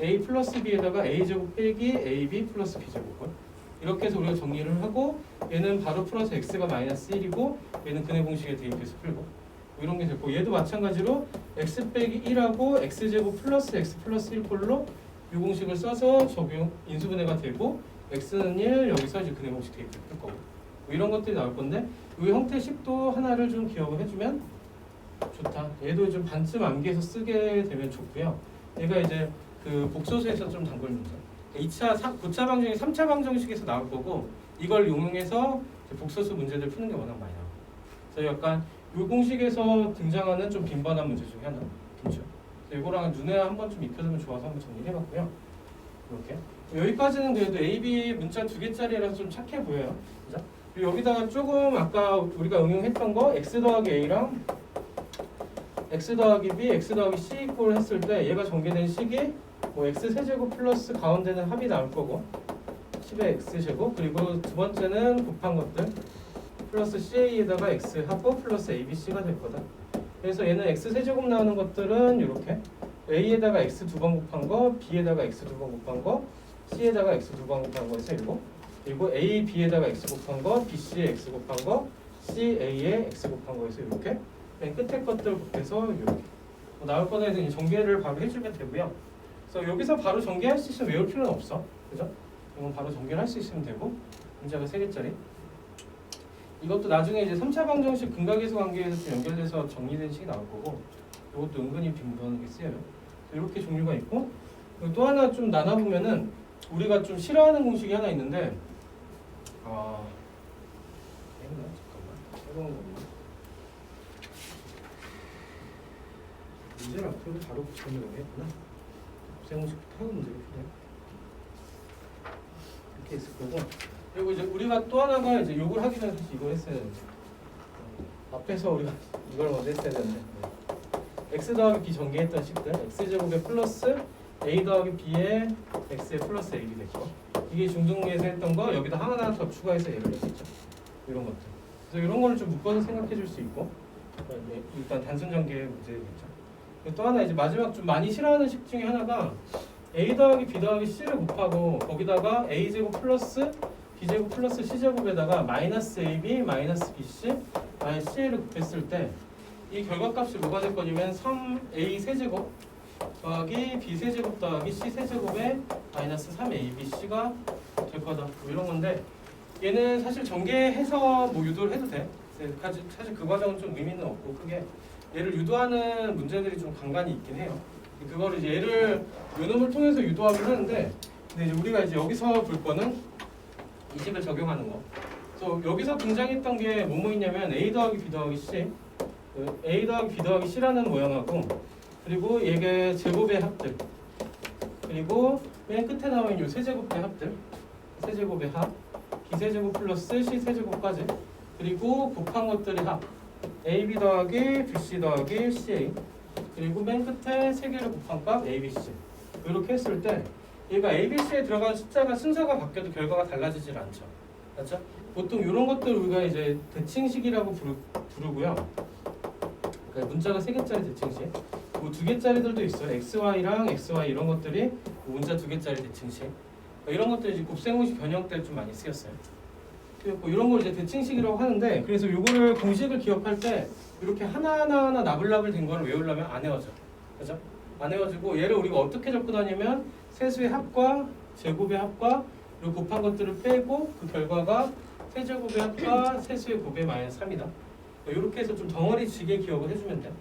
a 플러스 b에다가 a제곱 빼기 ab 플러스 b제곱을 이렇게 해서 우리가 정리를 하고 얘는 바로 풀어서 x가 마이너스 1이고 얘는 근해 공식에 대입해서 풀고 이런 게 됐고 얘도 마찬가지로 x 빼기 1하고 x제곱 플러스 x 플러스 1꼴로 이 공식을 써서 적용 인수분해가 되고 x는 1 여기서 이제 근해 공식 대입을 풀 거고 뭐 이런 것들이 나올 건데 이 형태식도 하나를 좀 기억을 해주면 좋다. 얘도 좀 반쯤 암기해서 쓰게 되면 좋고요. 얘가 이제 그 복소수에서 좀 단골 문제. 2차 고차 방정식, 3차 방정식에서 나올 거고 이걸 이용해서 복소수 문제들 푸는 게 워낙 많이 나와요. 그래서 약간 이 공식에서 등장하는 좀 빈번한 문제 중에 하나. 그렇죠. 이거랑 눈에 한번 좀 익혀두면 좋아서 한번 정리해봤고요. 이렇게 여기까지는 그래도 A, B 문자 2개짜리라서 좀 착해 보여요. 그죠? 그리고 여기다가 조금 아까 우리가 응용했던 거 x 더하기 A랑 x 더하기 b, x 더하기 c 이꼴 했을 때 얘가 전개된 식이 뭐 x 세제곱 플러스 가운데는 합이 나올 거고 10의 x제곱 그리고 두 번째는 곱한 것들 플러스 ca에다가 x 합고 플러스 abc가 될 거다. 그래서 얘는 x 세제곱 나오는 것들은 이렇게 a에다가 x 두 번 곱한 거, b에다가 x 두 번 곱한 거, c에다가 x 두 번 곱한 거 해서 이거 그리고 a, b에다가 x 곱한 거, b, c에 x 곱한 거, c, a에 x 곱한 거 해서 이렇게 맨 끝에 것들 곱해서 이렇게 나올 거다 해서 전개를 바로 해주면 되고요. 그래서 여기서 바로 전개할 수 있으면 외울 필요는 없어. 그죠? 이건 바로 전개를 할 수 있으면 되고 문제가 3개짜리 이것도 나중에 이제 3차 방정식 근각계수 관계에서 좀 연결돼서 정리된 식이 나올 거고 이것도 은근히 빈번하게 쓰여요. 이렇게 종류가 있고 그리고 또 하나 좀 나눠보면은 우리가 좀 싫어하는 공식이 하나 있는데 잠깐만 새로운 겁니다. 문제를 앞으로 바로 붙여놓으려 했구나. 곱셈공식부터 하고 문제를 푸네요. 이렇게 있을 거고 그리고 이제 우리가 또 하나가 이제 욕을 하기 전에 사실 이걸 했어야 되는데 앞에서 우리가 이걸 먼저 했어야 되는데 x 더하기 b 전개했던 식들 x제곱에 플러스 a 더하기 b에 x에 플러스 ab이 됐고 이게 중등에서 했던 거 여기다 하나 더 추가해서 얘를 했었죠. 이런 것들 그래서 이런 거를 좀 묶어서 생각해 줄 수 있고 일단 단순 전개 문제겠죠. 또 하나 이제 마지막 좀 많이 싫어하는 식 중에 하나가 a 더하기 b 더하기 c를 곱하고 거기다가 a제곱 플러스 b제곱 플러스 c제곱에다가 마이너스 ab 마이너스 bc 마이너스 ca를 곱했을 때 이 결과값이 뭐가 될 거냐면 3a 세제곱 더하기 b 세제곱 더하기 c 세제곱에 마이너스 3abc가 될 거다. 뭐 이런 건데 얘는 사실 전개해서 뭐 유도를 해도 돼. 사실 그 과정은 좀 의미는 없고 크게 얘를 유도하는 문제들이 좀 간간히 있긴 해요. 그거를 이제 얘를 요놈을 통해서 유도하긴 하는데 근데 이제 우리가 이제 여기서 볼 거는 이 식을 적용하는 거. 그래서 여기서 등장했던 게 뭐뭐 있냐면 a 더하기 b 더하기 c a 더하기 b 더하기 c라는 모양하고 그리고 얘게 제곱의 합들 그리고 맨 끝에 나온 이 세제곱의 합들 세제곱의 합 b세제곱 플러스 c세제곱까지 그리고 곱한 것들의 합 ab 더하기 bc 더하기 ca 그리고 맨 끝에 세 개를 곱한 값 abc 이렇게 했을 때 얘가 abc에 들어간 숫자가 순서가 바뀌어도 결과가 달라지질 않죠. 맞죠? 보통 이런 것들 우리가 이제 대칭식이라고 부르고요. 그러니까 문자가 3개짜리 대칭식 뭐 2개짜리들도 있어요. xy랑 xy 이런 것들이 문자 2개짜리 대칭식 이런 것들이 이제 곱셈공식 변형 때 좀 많이 쓰였어요. 뭐 이런 걸 이제 대칭식이라고 하는데 그래서 요거를 공식을 기억할 때 이렇게 하나하나 나불나불 된 거를 외우려면 안 외워져. 그죠? 안 외워지고 얘를 우리가 어떻게 접근하냐면 세수의 합과 제곱의 합과 그리고 곱한 것들을 빼고 그 결과가 세제곱의 합과 세수의 곱의 마이너스 3이다. 이렇게 해서 좀 덩어리지게 기억을 해주면 돼.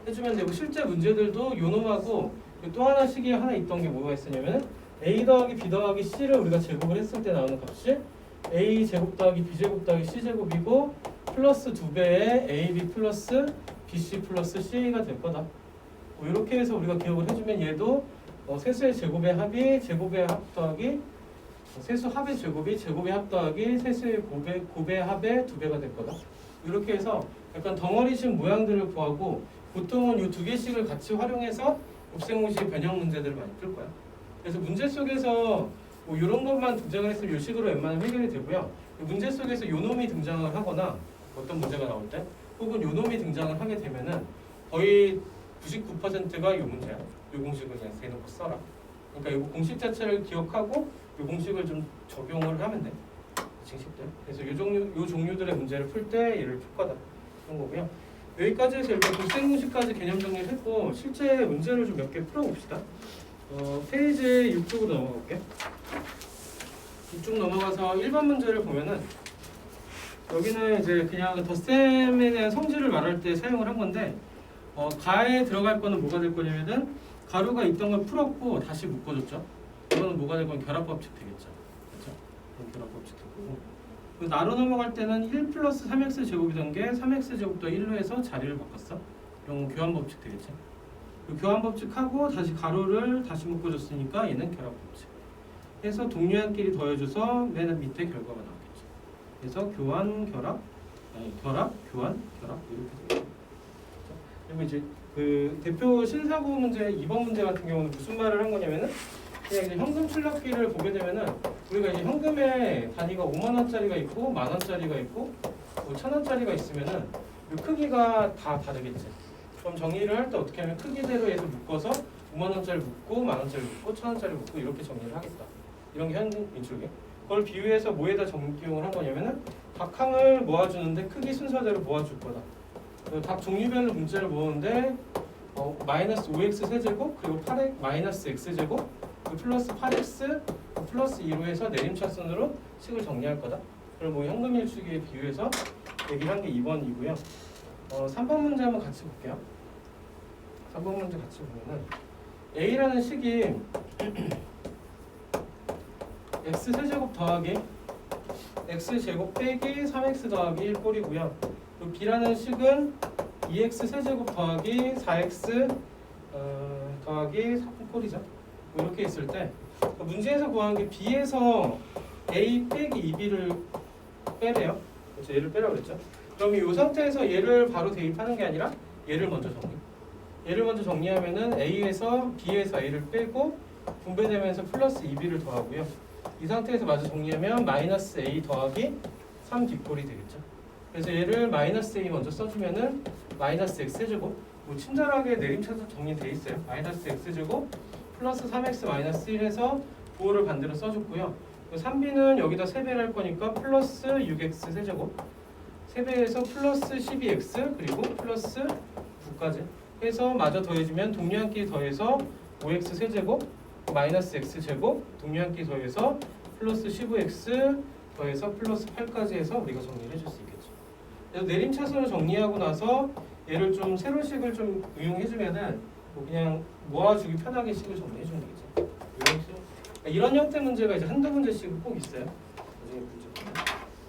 해주면 되고 실제 문제들도 요놈하고 또 하나 식이 하나 있던 게 뭐가 있었냐면 a 더하기 b 더하기 c를 우리가 제곱을 했을 때 나오는 값이 a 제곱 더하기 b 제곱 더하기 c 제곱이고 플러스 2배의 ab 플러스 bc 플러스 ca가 될 거다. 뭐 이렇게 해서 우리가 기억을 해주면 얘도 세수의 제곱의 합이 제곱의 합 더하기 세수 합의 제곱이 제곱의 합 더하기 세수의 곱의 합의 2배가 될 거다. 이렇게 해서 약간 덩어리식 모양들을 구하고 보통은 이 2개씩을 같이 활용해서 곱셈공식 변형 문제들을 많이 풀 거야. 그래서 문제 속에서 뭐 이런 것만 등장을 했으면 이 식으로 웬만하면 해결이 되고요. 문제 속에서 요 놈이 등장을 하거나 어떤 문제가 나올 때 혹은 요 놈이 등장을 하게 되면은 거의 99%가 이 문제야. 이 공식을 그냥 대놓고 써라. 그러니까 이 공식 자체를 기억하고 이 공식을 좀 적용을 하면 돼. 징식들. 그래서 이 종류들의 문제를 풀 때 얘를 풀 거다. 그런 거고요. 여기까지 해서 일단 곱셈 공식까지 개념 정리를 했고 실제 문제를 좀 몇 개 풀어봅시다. 페이지 6쪽으로 넘어갈게. 6쪽 넘어가서 1번 문제를 보면은 여기는 이제 그냥 덧셈에 대한 성질을 말할 때 사용을 한 건데 가에 들어갈 거는 뭐가 될 거냐면은 가루가 있던 걸 풀었고 다시 묶어줬죠. 이거는 뭐가 될 건 결합법칙 되겠죠. 그렇죠? 결합법칙 되고 나로 넘어갈 때는 1 플러스 3x 제곱이던 게 3x 제곱도 1로 해서 자리를 바꿨어. 이런 교환법칙 되겠죠. 그 교환법칙하고 다시 가로를 다시 묶어줬으니까 얘는 결합법칙. 해서 동류한끼리 더해줘서 맨 밑에 결과가 나오겠죠. 그래서 교환, 결합, 결합, 교환, 결합 이렇게 되겠죠. 그리고 이제 그 대표 신사고 문제 2번 문제 같은 경우는 무슨 말을 한 거냐면은 그냥 이제 현금 출납기를 보게 되면은 우리가 이제 현금의 단위가 5만 원짜리가 있고 만 원짜리가 있고 5천 원짜리가 있으면은 이 크기가 다 다르겠지. 그럼 정리를 할 때 어떻게 하면 크기대로 해서 묶어서 5만 원짜리 묶고 만 원짜리 묶고 1천 원짜리 묶고 이렇게 정리를 하겠다. 이런 게 현금 인출계. 그걸 비유해서 뭐에다 적용을 한 거냐면은 각 항을 모아주는데 크기 순서대로 모아줄 거다. 각 종류별로 문제를 모으는데 마이너스 5x 세제곱 그리고 8x 마이너스 x제곱 플러스 8x 플러스 2로 해서 내림차순으로 식을 정리할 거다. 그럼 뭐 현금 일축에 비유해서 얘기를 한 게 2번이고요. 3번 문제 한번 같이 볼게요. 3번 문제 같이 보면은 a라는 식이 x 세제곱 더하기 x제곱 빼기 3x 더하기 1 꼴이고요. b라는 식은 2x 세제곱 더하기 4x 더하기 3 꼴이죠. 뭐 이렇게 있을 때 문제에서 구하는 게 b에서 a 빼기 2b를 빼래요. 그렇죠? 얘를 빼라고 그랬죠. 그럼 이 상태에서 얘를 바로 대입하는 게 아니라 얘를 먼저 정리. 얘를 먼저 정리하면은 a에서 b에서 a를 빼고 분배되면서 플러스 2b를 더하고요. 이 상태에서 마저 정리하면 마이너스 a 더하기 3b꼴이 되겠죠. 그래서 얘를 마이너스 a 먼저 써주면은 마이너스 x제곱 뭐 친절하게 내림차순 정리돼 있어요. 마이너스 x제곱 플러스 3x 마이너스 1 해서 부호를 반대로 써줬고요. 3b는 여기다 3배를 할 거니까 플러스 6x 세제곱 3배에서 플러스 12x 그리고 플러스 9까지 해서 마저 더해주면 동류한끼리 더해서 5x 세제곱 마이너스 x제곱 동류한끼리 더해서 플러스 15x 더해서 플러스 8까지 해서 우리가 정리를 해줄 수 있겠죠. 그래서 내림차순을 정리하고 나서 얘를 좀 세로식을 좀 응용해주면은 뭐 그냥 모아주기 편하게 식을 정리해주면 되겠죠. 이런 형태 문제가 이제 한두 문제씩은 꼭 있어요. 나중에 문제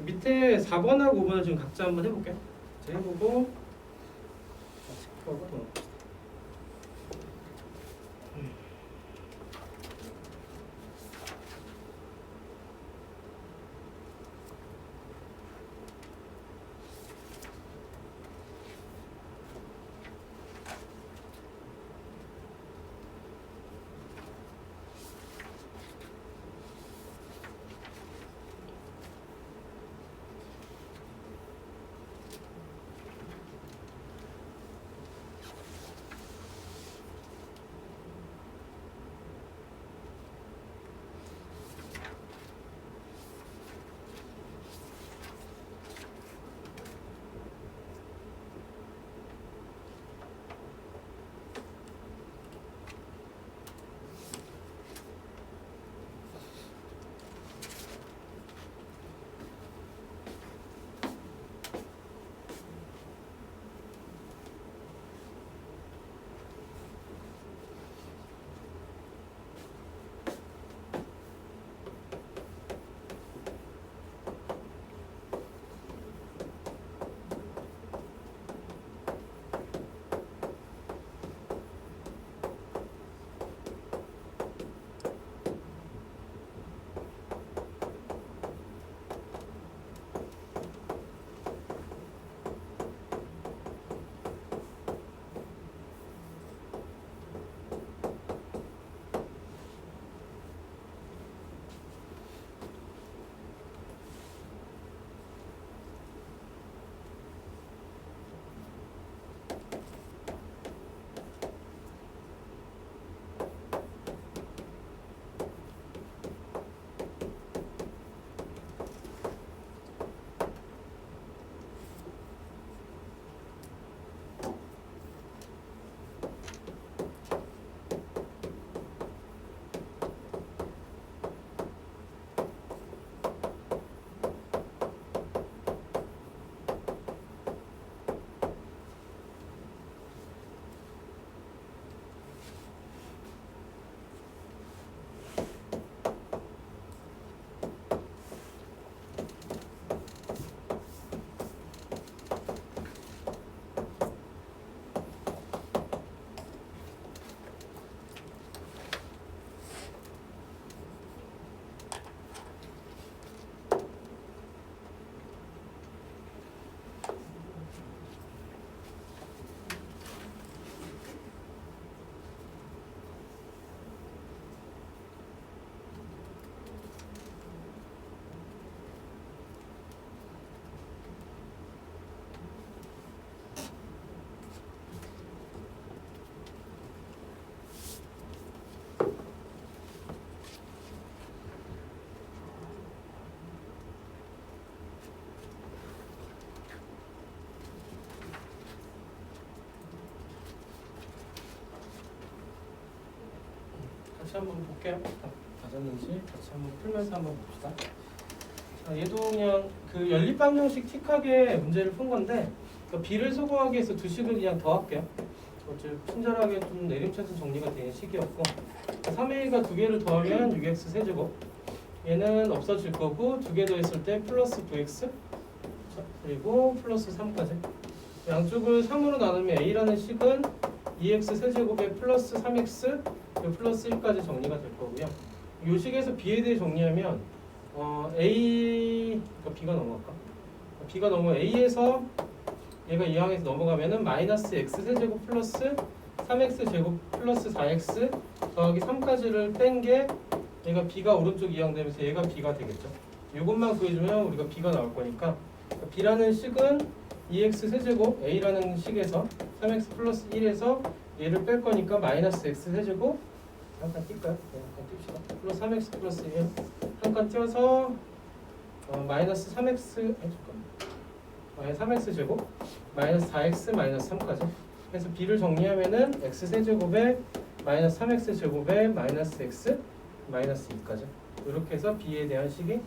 밑에 4번하고 5번을 지금 각자 한번 해볼게요. 제가 해보고 같이 풀어보고 넘어갑시다. 같이 한번 볼게요. 맞았는지 같이 한번 풀면서 한번 봅시다. 자, 얘도 그냥 그 연립방 정식 틱하게 문제를 푼 건데 그러니까 B를 소거하기 위해서 두 식을 그냥 더할게요. 어차피 친절하게 좀 내림차순 정리가 되는 식이었고 3a가 두 개를 더하면 6x 세제곱 얘는 없어질 거고 두 개 더했을 때 플러스 9x 자, 그리고 플러스 3까지 양쪽을 3으로 나누면 a라는 식은 2x 세제곱에 플러스 3x 그리고 플러스 1까지 정리가 될 거고요. 이 식에서 b에 대해 정리하면 a 그러니까 b가 넘어갈까? b가 넘어 a에서 얘가 이항에서 넘어가면은 마이너스 x 세제곱 플러스 3x 제곱 플러스 4x 더하기 3까지를 뺀 게 얘가 b가 오른쪽 이항되면서 얘가 b가 되겠죠. 이것만 구해주면 우리가 b가 나올 거니까 b라는 식은 2x 세제곱 a라는 식에서 3x 플러스 1에서 얘를 뺄 거니까 마이너스 x 세제곱 한 칸 띄울까요? 네, 한 칸 띄웁시다. 플러스 3x 플러스 1 한 칸 띄워서 마이너스 3x 잠깐만 3x 제곱 마이너스 4x 마이너스 3까지 그래서 b를 정리하면은 x 세제곱에 마이너스 3x 제곱에 마이너스 x 마이너스 2까지 이렇게 해서 b에 대한 식이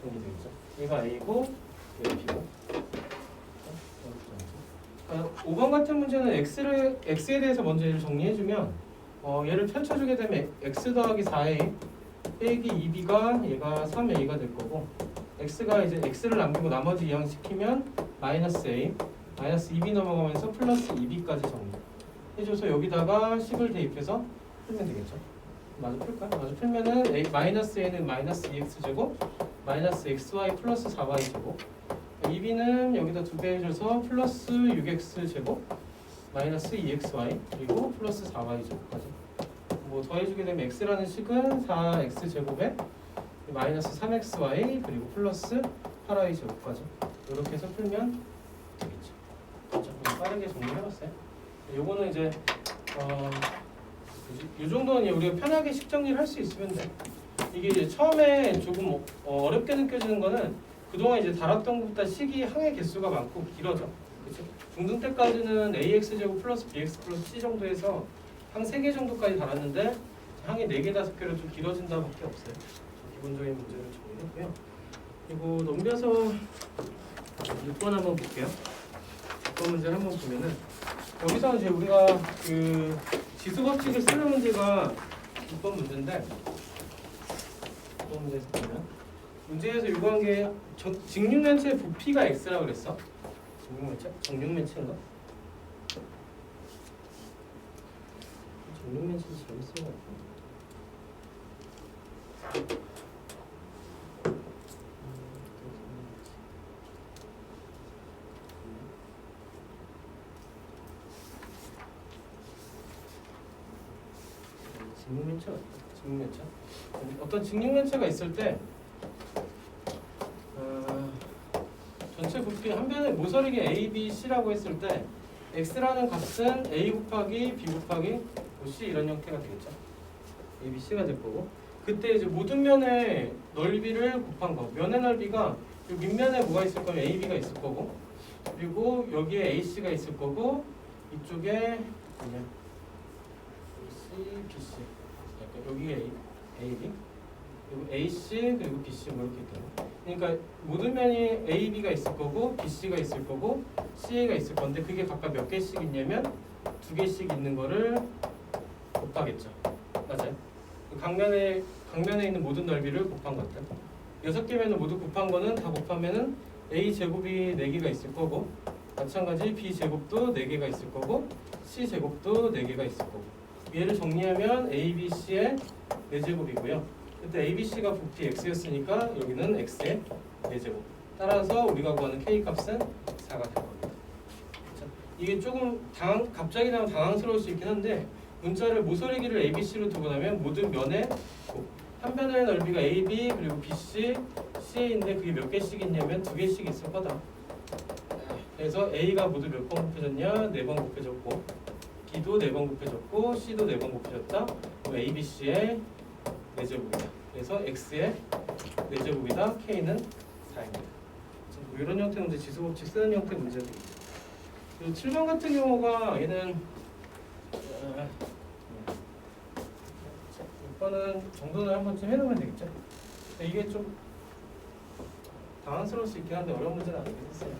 정리되겠죠. 얘가 a고 얘가 b고 5번 같은 문제는 x에 대해서 먼저 얘를 정리해주면 얘를 펼쳐주게 되면 x 더하기 4a 빼기 2b가 얘가 3a가 될 거고 x가 이제 x를 남기고 나머지 이항시키면 마이너스 a 마이너스 2b 넘어가면서 플러스 2b까지 정리해줘서 여기다가 식을 대입해서 풀면 되겠죠. 마저 풀까요? 마저 풀면은 마이너스 a는 마이너스 2x 제곱 마이너스 xy 플러스 4y 제곱 2b는 여기다 2배 해줘서 플러스 6x 제곱 마이너스 2xy 그리고 플러스 4y 제곱까지 뭐 더해주게 되면 x라는 식은 4x 제곱에 마이너스 3xy 그리고 플러스 8y 제곱까지 이렇게 해서 풀면 되겠죠. 자, 빠르게 정리해봤어요. 요거는 이제 이 정도는 우리가 편하게 식 정리를 할 수 있으면 돼. 이게 이제 처음에 조금 어렵게 느껴지는 거는 그동안 이제 다뤘던 것보다 식이 항의 개수가 많고 길어져. 그렇죠? 중등 때까지는 ax 제곱 플러스 bx 플러스 c 정도에서 항 3개 정도까지 달았는데 항이 4개, 5개로 좀 길어진다밖에 없어요. 기본적인 문제를 정리했고요. 그리고 넘겨서 6번 한번 볼게요. 6번 문제를 한번 보면은 여기서 이제 우리가 그 지수 법칙을 쓰는 문제가 6번 문제인데 6번 문제에서 보면 문제에서 요구한 게 직육면체의 부피가 x라고 그랬어. 직육면체? 정육면체인가? 정육면체 잘못 쓴 것 같아. 직육면체 어때? 직육면체? 어떤 직육면체가 있을 때 전체 부피 한 변의 모서리기 A, B, C라고 했을 때 X라는 값은 A 곱하기 B 곱하기 C 이런 형태가 되겠죠. A, B, C가 될 거고 그때 이제 모든 면의 넓이를 곱한 거 면의 넓이가 이 밑면에 뭐가 있을 거면 A, B가 있을 거고 그리고 여기에 A, C가 있을 거고 이쪽에 뭐냐 A, C, B, C 여기에 A, B 그리고 AC 그리고 BC 뭐 이렇게 있잖아요. 그러니까 모든 면이 A, B가 있을 거고 BC가 있을 거고 CA가 있을 건데 그게 각각 몇 개씩 있냐면 2개씩 있는 거를 곱하겠죠. 맞아요? 각면에 있는 모든 넓이를 곱한 것들 6개면은 모두 곱한 거는 다 곱하면은 A 제곱이 4개가 있을 거고 마찬가지 B 제곱도 4개가 있을 거고 C 제곱도 4개가 있을 거고 얘를 정리하면 A, B, C의 4제곱이고요. 그때 A, B, C가 부피 X였으니까 여기는 X의 4제곱. 따라서 우리가 구하는 K 값은 4가 될 겁니다. 자, 이게 조금 갑자기 나면 당황스러울 수 있긴 한데 문자를 모서리기를 A, B, C로 두고 나면 모든 면의 한 변의 넓이가 A, B 그리고 B, C, C인데 그게 몇 개씩 있냐면 2개씩 있을 거다. 그래서 A가 모두 몇 번 곱해졌냐? 4번 곱해졌고 B도 4번 곱해졌고 C도 4번 곱해졌다. A, B, C의 4제곱이다. 그래서 X의 4제곱이다. K는 4입니다. 뭐 이런 형태 문제, 지수법칙 쓰는 형태 문제도 있죠. 그리고 7번 같은 경우가 얘는 이거는 정도는 한 번쯤 해놓으면 되겠죠. 근데 이게 좀 당황스러울 수 있긴 한데 어려운 문제는 아니긴 했어요.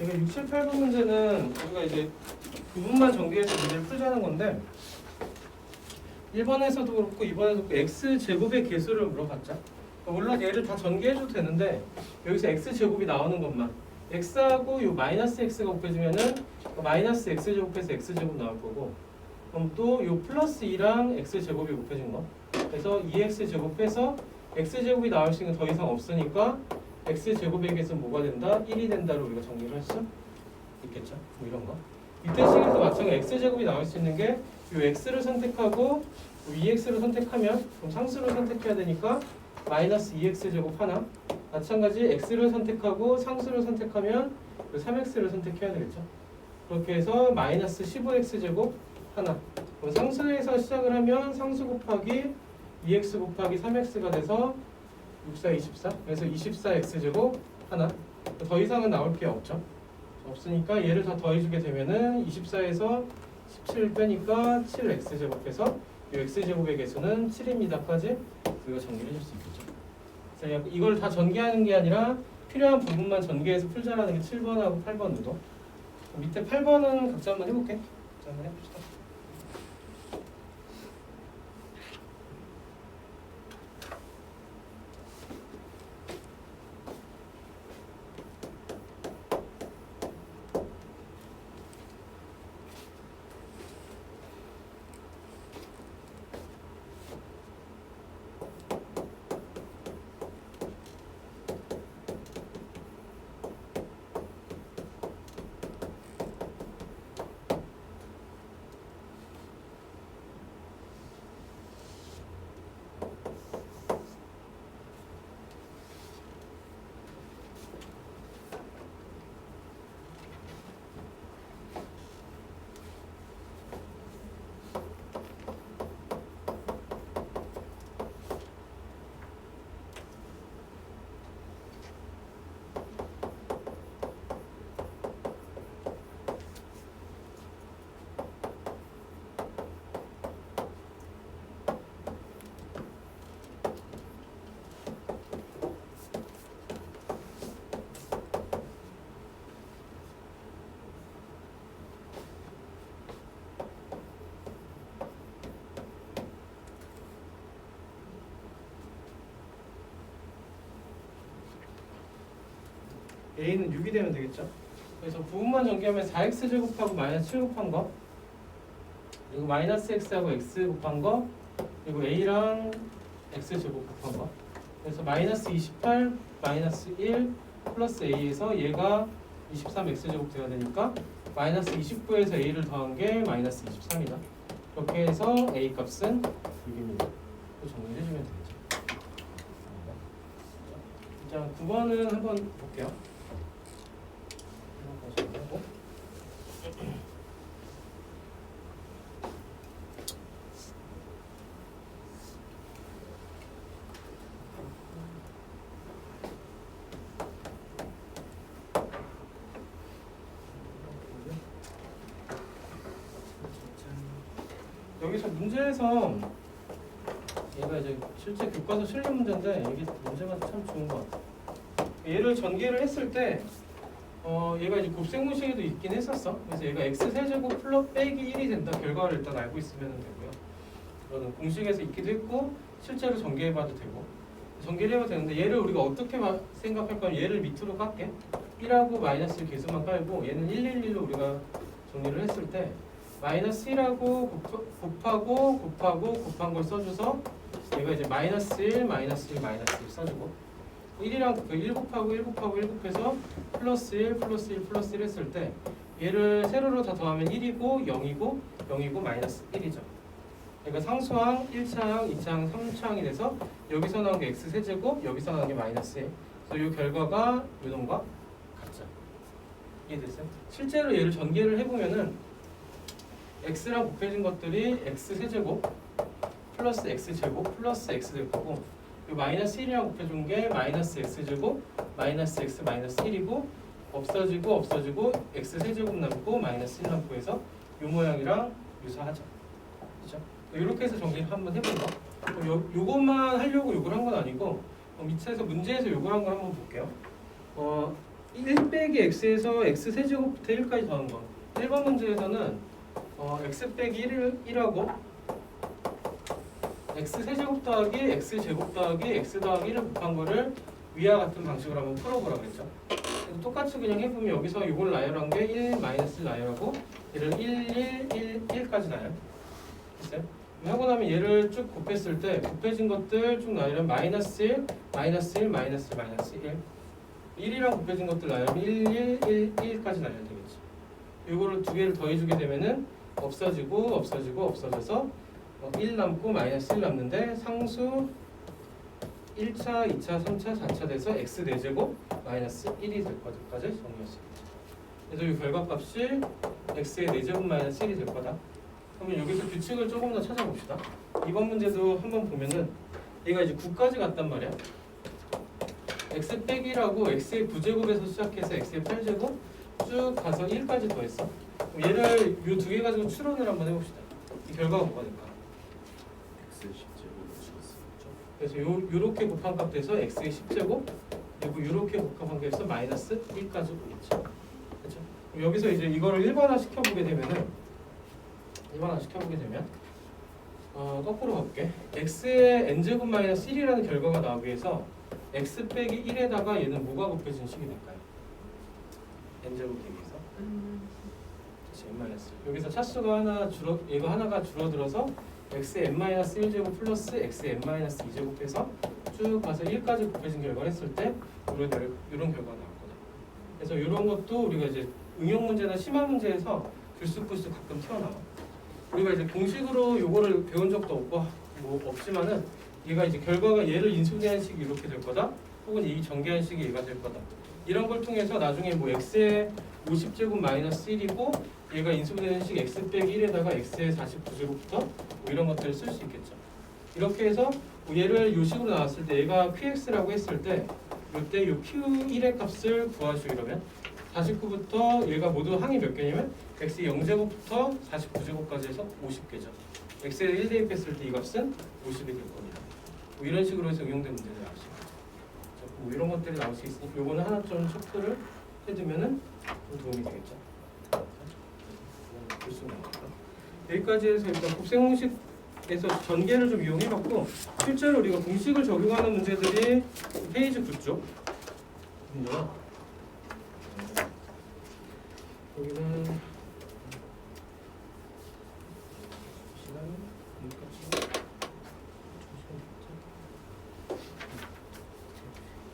이게 6, 7, 8번 문제는 우리가 이제 부분만 정리해서 문제를 풀자는 건데 1번에서도 그렇고 2번에서도 그렇고 x제곱의 개수를 물어봤죠. 물론 얘를 다 전개해줘도 되는데 여기서 x제곱이 나오는 것만 x하고 요 마이너스 x가 곱해지면은 마이너스 x제곱해서 x제곱 나올 거고 그럼 또 요 플러스 2랑 x제곱이 곱해진 거 그래서 2x제곱해서 x제곱이 나올 수 있는 더 이상 없으니까 x제곱의 개수는 뭐가 된다? 1이 된다로 우리가 정리를 했어? 있겠죠? 뭐 이런 거 밑에 식에서 마찬가지 x제곱이 나올 수 있는 게 요 x를 선택하고 2x를 선택하면 그럼 상수를 선택해야 되니까 마이너스 2x제곱 하나 마찬가지 x를 선택하고 상수를 선택하면 3x를 선택해야 되겠죠. 그렇게 해서 마이너스 15x제곱 하나 그럼 상수에서 시작을 하면 상수 곱하기 2x 곱하기 3x가 돼서 6, 4, 24 그래서 24x제곱 하나 더 이상은 나올 게 없죠. 없으니까 얘를 다 더해주게 되면은 24에서 17 빼니까 7x제곱해서 이 x제곱의 개수는 7입니다까지 우리가 정리를 해줄 수 있겠죠. 그래서 이걸 다 전개하는 게 아니라 필요한 부분만 전개해서 풀자라는 게 7번하고 8번 정도. 밑에 8번은 각자 한번 해볼게. 각자 한번 해봅시다. a는 6이 되면 되겠죠. 그래서 부분만 전개하면 4x제곱하고 마이너스 7 곱한 거 그리고 마이너스 x하고 x 곱한 거 그리고 a랑 x제곱 곱한 거 그래서 마이너스 28 마이너스 1 플러스 a에서 얘가 23x제곱 되어야 되니까 마이너스 29에서 a를 더한 게 마이너스 23이다. 그렇게 해서 a 값은 6입니다. 또 정리해주면 되겠죠. 자, 9번은 한번 볼게요. 여기서 문제에서 얘가 이제 실제 교과서 실력 문제인데 이게 문제가 참 좋은 것 같아. 얘를 전개를 했을 때 얘가 이제 곱셈공식에도 있긴 했었어. 그래서 얘가 x 세제곱 플러스 빼기 1이 된다. 결과를 일단 알고 있으면 되고요. 이거는 공식에서 있기도 했고 실제로 전개해봐도 되고 전개를 해봐도 되는데 얘를 우리가 어떻게 생각할 거면 얘를 밑으로 깔게. 1하고 마이너스 개수만 깔고 얘는 111로 우리가 정리를 했을 때 마이너스 1하고 곱한 걸 써줘서 얘가 이제 마이너스 1, 마이너스 1, 마이너스 1 써주고 1이랑 그 1 곱하고 1 곱하고 1 곱해서 플러스 1, 플러스 1, 플러스 1 했을 때 얘를 세로로 다 더하면 1이고 0이고 마이너스 1이죠. 그러니까 상수항 1차항, 2차항, 3차항이 돼서 여기서 나온 게 x 세제곱, 여기서 나온 게 마이너스 1. 그래서 이 결과가 요놈과 같죠. 이해됐어요? 실제로 얘를 전개를 해보면은 x랑 곱해진 것들이 x 세제곱 플러스 x 제곱 플러스 x 될 거고, 이 마이너스 1이랑 곱해준 게 마이너스 x 제곱 마이너스 x 마이너스 1이고, 없어지고 x 세제곱 남고 마이너스 1 남고 해서 이 모양이랑 유사하죠. 그렇죠? 이렇게 해서 정리 한번 해볼까? 요것만 하려고 요걸 한 건 아니고, 밑에서 문제에서 요걸 한 걸 한번 볼게요. 1 빼기 x에서 x 세제곱부터 1까지 더한 거. 1번 문제에서는 x 빼기 1하고 x 세제곱 더하기 x 제곱 더하기 x 더하기 1을 곱한 거를 위와 같은 방식으로 한번 풀어보라 그랬죠. 그래서 똑같이 그냥 해보면 여기서 이걸 나열한 게 1 마이너스 1 나열하고 얘를 1까지 나열 됐어요? 하고 나면 얘를 쭉 곱했을 때 곱해진 것들 쭉 나열하면 마이너스 1, 마이너스 1, 마이너스 1, 마이너스 1 1이랑 곱해진 것들 나열하면 1까지 나열 되겠지. 이거를 두 개를 더해주게 되면은 없어져서 1 남고 마이너스 1 남는데 상수 1차, 2차, 3차, 4차 돼서 x 4제곱 마이너스 1이 될 거까지 정리했습니다. 그래서 이 결과값이 x의 4제곱 마이너스 1이 될 거다. 그러면 여기서 규칙을 조금 더 찾아봅시다. 이번 문제도 한번 보면은 얘가 이제 9까지 갔단 말이야. x 빼기라고 x의 9제곱에서 시작해서 x의 8제곱 쭉 가서 1까지 더했어. 얘를 이 두 개 가지고 추론을 한번 해봅시다. 이 결과가 뭐가 될까? x 10제곱을 주었습니다. 그래서 요렇게 곱한 값 돼서 x의 10제곱 그리고 요렇게 곱한 값에서 마이너스 1까지 오겠죠. 그렇죠? 여기서 이제 이거를 일반화 시켜보게 되면 거꾸로 가볼게. x의 n제곱 마이너스 1이라는 결과가 나오기 위해서 x 빼기 1에다가 얘는 뭐가 곱해진 식이 될까요? n제곱 대비해서 n-. 여기서 차수가 얘가 하나가 줄어들어서 x의 n-1제곱 플러스 x의 n-2제곱 해서 쭉 가서 1까지 곱해진 결과를 했을 때 이런 결과가 나왔거든. 그래서 이런 것도 우리가 이제 응용 문제나 심화 문제에서 불쑥불쑥 가끔 튀어나와. 우리가 이제 공식으로 요거를 배운 적도 없고 뭐 없지만은 얘가 이제 결과가 얘를 인수분해한 식이 이렇게 될 거다, 혹은 이 전개한 식이 얘가 될 거다. 이런 걸 통해서 나중에 뭐 x의 50제곱 마이너스 1이고 얘가 인수분해한 식 x 빼기 1에다가 x의 49제곱부터 뭐 이런 것들을 쓸 수 있겠죠. 이렇게 해서 뭐 얘를 요 식으로 나왔을 때 얘가 qx라고 했을 때 이때 요 q1의 값을 구하시오. 이러면 49부터 얘가 모두 항이 몇 개냐면 x 0제곱부터 49제곱까지 해서 50개죠. x에 1 대입했을 때 이 값은 50이 될 겁니다. 뭐 이런 식으로 해서 응용된 문제들이 나올 수 있겠죠. 뭐 이런 것들이 나올 수 있으니까 요거는 하나 좀 체크를 해두면은 좀 도움이 되겠죠. 볼 수 있는 거니까. 여기까지 해서 일단 곱셈 공식에서 전개를 좀 이용해봤고, 실제로 우리가 공식을 적용하는 문제들이 페이지 9쪽 문제요. 여기는 시간이 여기까지.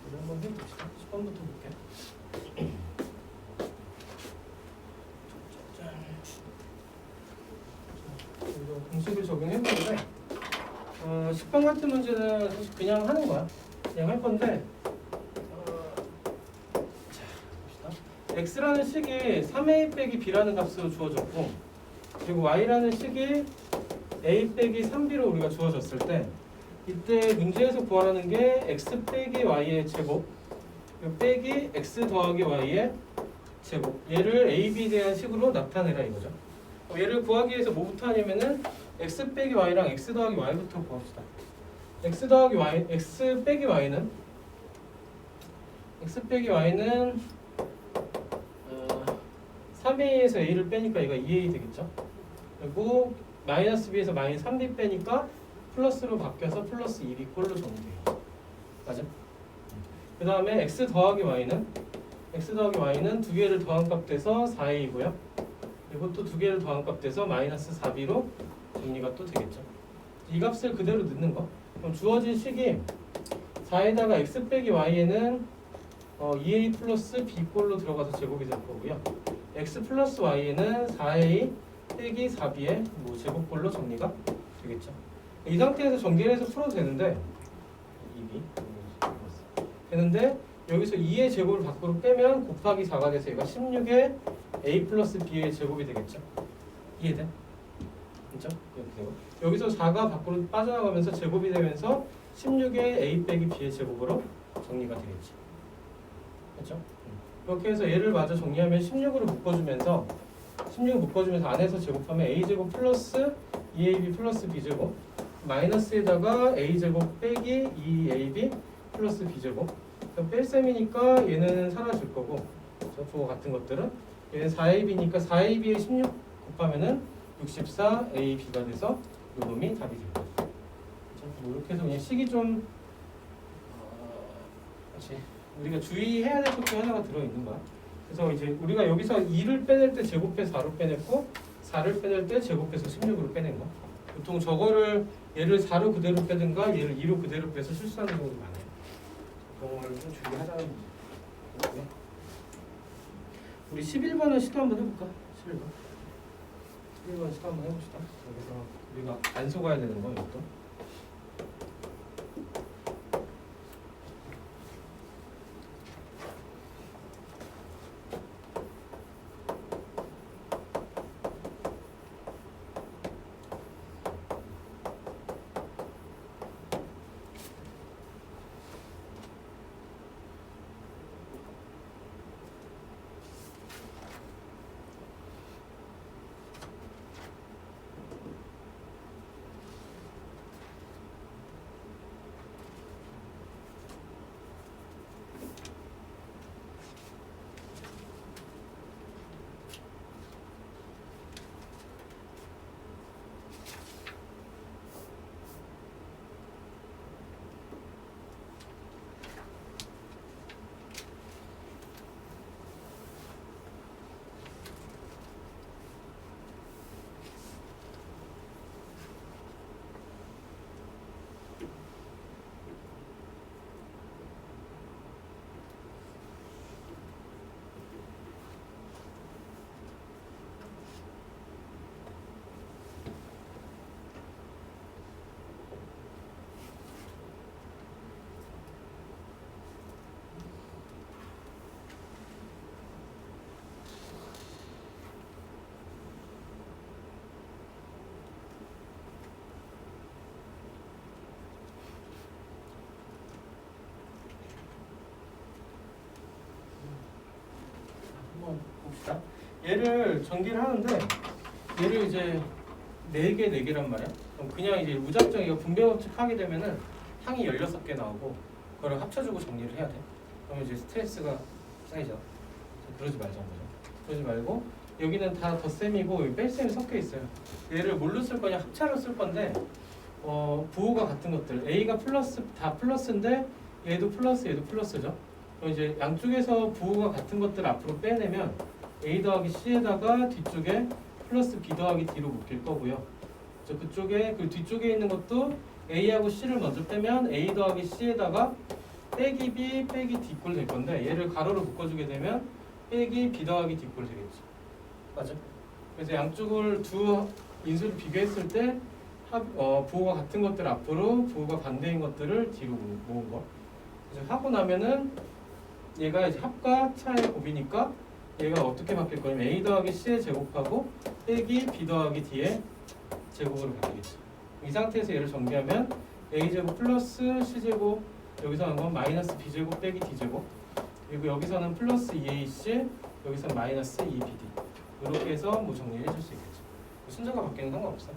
우리 한번 해봅시다. 10번부터 볼게. 공식을 적용해보는데 10번 같은 문제는 사실 그냥 하는 거야. 그냥 할 건데 자, 봅시다. x라는 식이 3a 빼기 b라는 값으로 주어졌고, 그리고 y라는 식이 a 빼기 3b로 우리가 주어졌을 때 이때 문제에서 구하라는 게 x 빼기 y의 제곱 빼기 x 더하기 y의 제곱, 얘를 a, b에 대한 식으로 나타내라 이거죠. 얘를 구하기 위해서 뭐부터 하냐면은 x 빼기 y랑 x 더하기 y부터 구합시다. x 빼기 y는 3a에서 a를 빼니까 얘가 2a 되겠죠. 그리고 마이너스 b에서 마이너스 3b 빼니까 플러스로 바뀌어서 플러스 2b 꼴로 정리돼요. 맞아? 그 다음에 x 더하기 y는 두 개를 더한 값 돼서 4a이고요. 그리고 또 두 개를 더한 값 돼서 마이너스 4b로 정리가 또 되겠죠. 이 값을 그대로 넣는 거. 그럼 주어진 식이 4에다가 x 빼기 y에는 2a 플러스 b 꼴로 들어가서 제곱이 될 거고요. x 플러스 y에는 4a 빼기 4b의 뭐 제곱꼴로 정리가 되겠죠. 이 상태에서 전개를 해서 풀어도 되는데 2b 되는데 여기서 2의 제곱을 밖으로 빼면 곱하기 4가 돼서 얘가 16의 a 플러스 b의 제곱이 되겠죠. 이해돼? 그죠? 이렇게 되고 여기서 4가 밖으로 빠져나가면서 제곱이 되면서 16의 a 빼기 b의 제곱으로 정리가 되겠지. 그렇죠? 이렇게 해서 얘를 마저 정리하면 16으로 묶어주면서 16을 묶어주면서 안에서 제곱하면 a제곱 플러스 2ab 플러스 b제곱 마이너스에다가 a제곱 빼기 2ab 플러스 b제곱 그럼 뺄셈이니까 얘는 사라질 거고 저거 같은 것들은 얘는 4ab니까 4ab에 16 곱하면은 64ab가 돼서 요 놈이 답이 됩니다. 뭐 이렇게 해서 그냥 식이 좀 그렇지. 우리가 주의해야 될 것 중에 하나가 들어있는 거야. 그래서 이제 우리가 여기서 2를 빼낼 때 제곱해서 4로 빼냈고 4를 빼낼 때 제곱해서 16으로 빼낸 거. 보통 저거를 얘를 4로 그대로 빼든가 얘를 2로 그대로 빼서 실수하는 경우도 많아요. 그런 거를 좀 주의하자는 거죠. 네. 우리 11번을 시도 한번 해볼까? 11번 시도 한번 해봅시다. 여기서 우리가 안 속아야 되는 거 이것도. 한번 봅시다. 얘를 전개를 하는데 얘를 이제 4개, 4개란 말이야. 그럼 그냥 이제 무작정 이거 분배법칙 하게 되면은 항이 16개 나오고 그걸 합쳐주고 정리를 해야 돼. 그러면 이제 스트레스가 쌓이죠. 그러지 말자는 거죠. 그러지 말고 여기는 다 덧셈이고 여기 뺄셈이 섞여 있어요. 얘를 뭘로 쓸 거냐? 합차로 쓸 건데 부호가 같은 것들 A가 플러스 다 플러스인데 얘도 플러스 얘도 플러스죠. 그럼 이제 양쪽에서 부호가 같은 것들 앞으로 빼내면 A 더하기 C에다가 뒤쪽에 플러스 B 더하기 D로 묶일 거고요. 그쪽에 그 뒤쪽에 있는 것도 A하고 C를 먼저 빼면 A 더하기 C에다가 빼기 B 빼기 D 꼴 될 건데 얘를 가로로 묶어주게 되면 빼기 B 더하기 D 꼴 되겠죠. 맞아? 그래서 양쪽을 두 인수를 비교했을 때 부호가 같은 것들 앞으로 부호가 반대인 것들을 뒤로 모은 거. 그래서 하고 나면은 얘가 이제 합과 차의 곱이니까 얘가 어떻게 바뀔 거냐면 A 더하기 C의 제곱하고 빼기 B 더하기 D의 제곱으로 바뀌겠죠. 이 상태에서 얘를 전개하면 A제곱 플러스 C제곱 여기서 한 건 마이너스 B제곱 빼기 D제곱 그리고 여기서는 플러스 2AC 여기서 마이너스 2BD 이렇게 해서 뭐 정리를 해줄 수 있겠죠. 순서가 바뀌는 상관없어.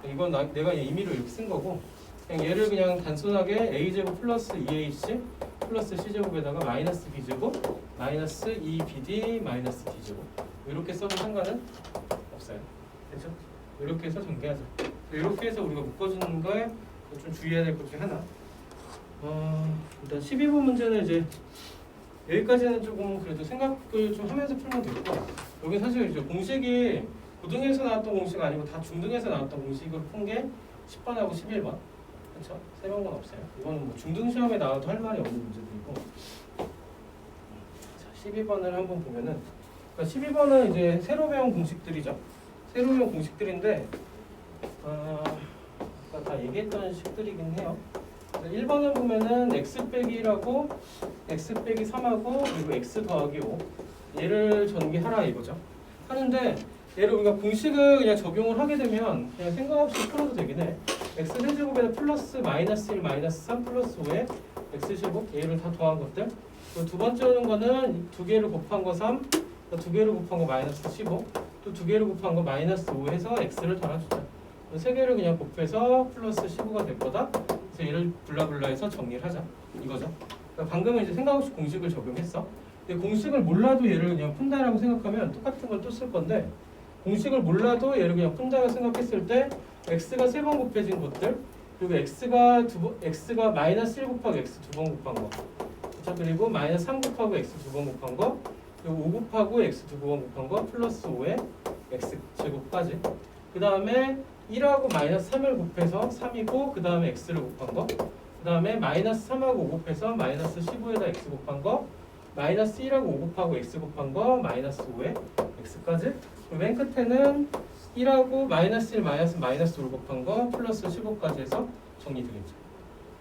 이건 내가 임의로 이렇게 쓴 거고 그냥 얘를 그냥 단순하게 A제곱 플러스 2AC 플러스 C제곱에다가 마이너스 B제곱 마이너스 2BD 마이너스 D제곱 이렇게 써도 상관은 없어요. 그렇죠? 이렇게 해서 전개하자. 이렇게 해서 우리가 묶어주는 거에 좀 주의해야 될 것 중에 하나. 일단 12번 문제는 이제 여기까지는 조금 그래도 생각을 좀 하면서 풀면 되고 여기 사실 이제 공식이 고등에서 나왔던 공식 아니고 다 중등에서 나왔던 공식으로 푼 게 10번하고 11번. 그렇죠? 3번은 없어요. 이거는 뭐 중등 시험에 나와도 할 말이 없는 문제들이고. 자, 12번을 한번 보면은 그러니까 12번은 이제 새로 배운 공식들이죠. 새로 배운 공식들인데 아까 다 얘기했던 식들이긴 해요. 1번을 보면은 x 빼기라고 x 빼기 3하고 그리고 x 더하기 5 얘를 전개하라 이거죠. 하는데 얘를 우리가 공식을 그냥 적용을 하게 되면 그냥 생각 없이 풀어도 되긴 해. x 세제곱에다 플러스 마이너스 1 마이너스 3 플러스 5에 x 제곱 얘를 다 더한 것들. 그리고 두 번째 오는 거는 두 개를 곱한 거 3, 또 두 개를 곱한 거 마이너스 15, 또 두 개를 곱한 거 마이너스 5 해서 x를 달아주자. 세 개를 그냥 곱해서 플러스 15가 될 거다. 그래서 얘를 블라블라해서 정리를 하자. 이거죠. 그러니까 방금은 이제 생각 없이 공식을 적용했어. 근데 공식을 몰라도 얘를 그냥 푼다라고 생각하면 똑같은 걸 또 쓸 건데 공식을 몰라도 얘를 그냥 푼다고 생각했을 때 x가 3번 곱해진 것들 그리고 x가 마이너스 1 곱하기 x 2번 곱한 거 자, 그리고 마이너스 3 곱하고 x 2번 곱한 거 그리고 5 곱하고 x 2번 곱한 거 플러스 5에 x 제곱까지 그 다음에 1하고 마이너스 3을 곱해서 3이고 그 다음에 x를 곱한 거 그 다음에 마이너스 3하고 5 곱해서 마이너스 15에다 x 곱한 거 마이너스 1하고 5 곱하고 x 곱한 거 마이너스 5에 x까지 그리고 맨 끝에는 1하고 마이너스 1 마이너스 5 곱한 거 플러스 15까지 해서 정리되겠죠.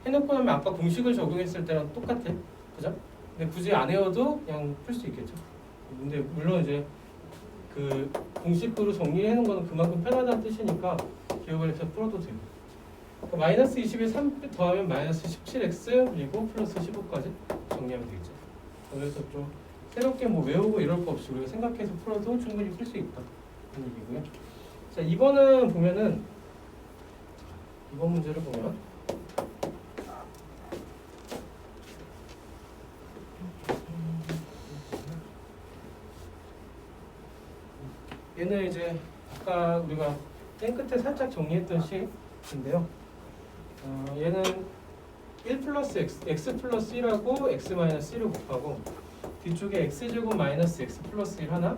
해놓고 나면 아까 공식을 적용했을 때랑 똑같아. 그죠? 근데 굳이 안 외워도 그냥 풀 수 있겠죠. 근데 물론 이제 그 공식으로 정리해놓은 거는 그만큼 편하다는 뜻이니까 기억을 해서 풀어도 되고 그러니까 마이너스 20에 3 더하면 마이너스 17x 그리고 플러스 15까지 정리하면 되겠죠. 그래서 좀 새롭게 뭐 외우고 이럴 거 없이 우리가 생각해서 풀어도 충분히 풀 수 있다 그런 얘기고요. 자 2번은 보면은 2번 문제를 보면 얘는 이제 아까 우리가 맨 끝에 살짝 정리했던 식인데요. 얘는 1 플러스 x 플러스 1하고 x 마이너스 1을 곱하고 뒤쪽에 x제곱 마이너스 x 플러스 1 하나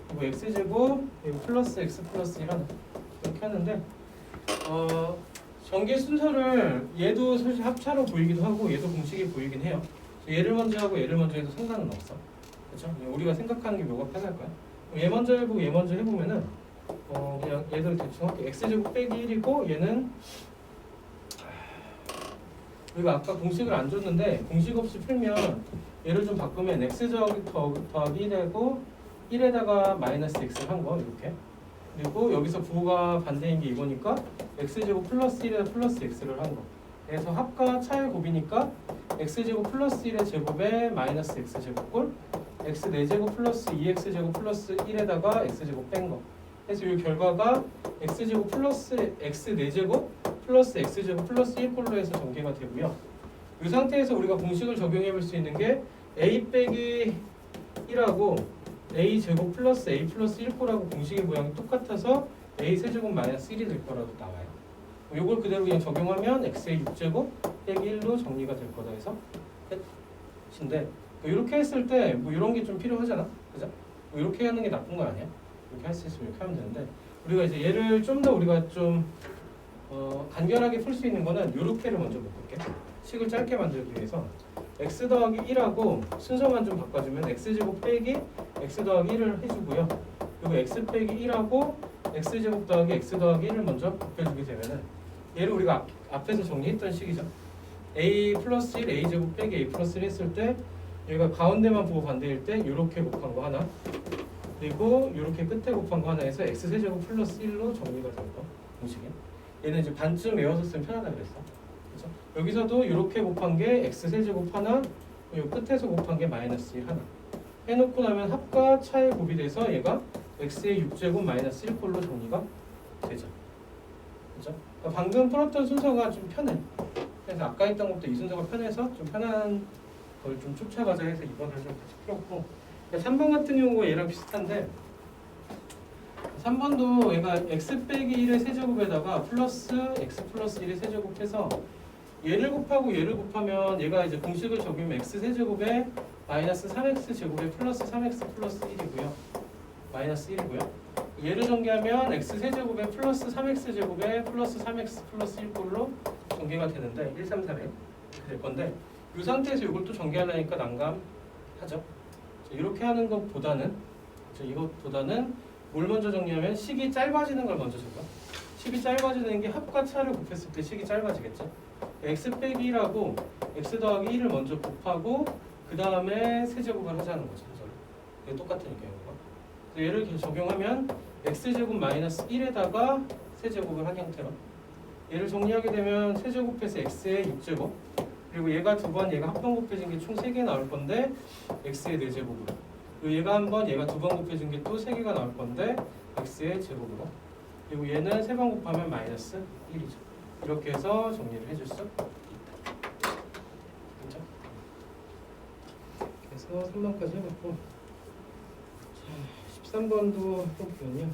그리고 x제곱 그리고 플러스 x 플러스 1 하나 이렇게 하는데 전개 순서를 얘도 사실 합차로 보이기도 하고 얘도 공식이 보이긴 해요. 얘를 먼저 하고 얘를 먼저 해도 상관은 없어. 그렇죠? 우리가 생각하는 게 뭐가 편할 거야. 얘 먼저 해보고 얘 먼저 해보면은 그냥 얘들 대충 할게. x제곱 빼기 1이고 얘는 우리가 아까 공식을 안 줬는데 공식 없이 풀면 얘를 좀 바꾸면 x 더하기 1이고 1에다가 마이너스 x를 한 거 이렇게 그리고 여기서 부호가 반대인 게 이거니까 x제곱 플러스 1에다 플러스 x를 한 거 그래서 합과 차의 곱이니까 x제곱 플러스 1의 제곱에 마이너스 x제곱꼴 x 4제곱 플러스 2x제곱 플러스 1에다가 x제곱 뺀 거 그래서 이 결과가 x제곱 플러스 x 4제곱 플러스 x제곱 플러스 1꼴로 해서 전개가 되고요. 이 상태에서 우리가 공식을 적용해 볼 수 있는 게 a 빼기 1하고 a 제곱 플러스 a 플러스 1꼴하고 공식의 모양이 똑같아서 a 세제곱 마이너스 1이 될 거라고 나와요. 이걸 그대로 그냥 적용하면 x의 6제곱 빼기 1로 정리가 될 거다 해서 끝인데 이렇게 했을 때 뭐 이런 게 좀 필요하잖아. 그죠? 뭐 이렇게 하는 게 나쁜 거 아니야? 이렇게 할 수 있으면 이렇게 하면 되는데 우리가 이제 얘를 좀 더 우리가 좀 간결하게 풀 수 있는 거는 이렇게를 먼저 볼게. 식을 짧게 만들기 위해서 x 더하기 1하고 순서만 좀 바꿔주면 x제곱 빼기 x 더하기 1을 해주고요. 그리고 x 빼기 1하고 x제곱 더하기 x 더하기 1을 먼저 곱해주게 되면은 얘를 우리가 앞에서 정리했던 식이죠. a 플러스 1 a제곱 빼기 a 플러스 1 했을 때 얘가 가운데만 부호 반대일 때 이렇게 곱한 거 하나 그리고 이렇게 끝에 곱한 거 하나 해서 x 세제곱 플러스 1로 정리가 될 거 공식이 얘는 이제 반쯤 외워서 쓰면 편하다 그랬어. 그래서 여기서도 이렇게 곱한 게 x 세제곱 하나, 이 끝에서 곱한 게 마이너스 1 하나. 해놓고 나면 합과 차의 곱이 돼서 얘가 x의 6제곱 마이너스 1꼴로 정리가 되죠. 그렇죠? 그러니까 방금 풀었던 순서가 좀 편해. 그래서 아까 했던 것도 이 순서가 편해서 좀 편한 걸 좀 쫓아가자 해서 이번을 좀 같이 풀었고 3번 같은 경우가 얘랑 비슷한데 3번도 얘가 x 빼기 1의 세제곱에다가 플러스 x 플러스 1의 세제곱해서 얘를 곱하고 얘를 곱하면 얘가 이제 공식을 적용하면 x 세제곱에 마이너스 3x 제곱에 플러스 3x 플러스 1이고요. 마이너스 1이고요. 얘를 전개하면 x 세제곱에 플러스 3x 제곱에 플러스 3x 플러스 1꼴로 전개가 되는데 1, 3, 4에 이렇게 될 건데 이 상태에서 이걸 또 전개하려니까 난감하죠. 이렇게 하는 것보다는 이것보다는 뭘 먼저 정리하면 식이 짧아지는 걸 먼저 적어. 식이 짧아지는 게 합과 차를 곱했을 때 식이 짧아지겠죠. x 빼기 1하고 x 더하기 1을 먼저 곱하고 그 다음에 세제곱을 하자는 거죠. 이게 똑같으니까 이거가. 얘를 이렇게 적용하면 x제곱 마이너스 1에다가 세제곱을 한 형태로 얘를 정리하게 되면 세제곱해서 x의 6제곱 그리고 얘가 두 번 얘가 합번 곱해진 게 총 3개 나올 건데 x의 4제곱으로 그리고 얘가 한 번 얘가 두 번 곱해진 게 또 3개가 나올 건데 x의 제곱으로 그리고 얘는 3번 곱하면 마이너스 1이죠. 이렇게 해서 정리를 해줄 수 있다. 그렇죠? 그래서 3번까지 해봤고 자, 13번도 해볼게요.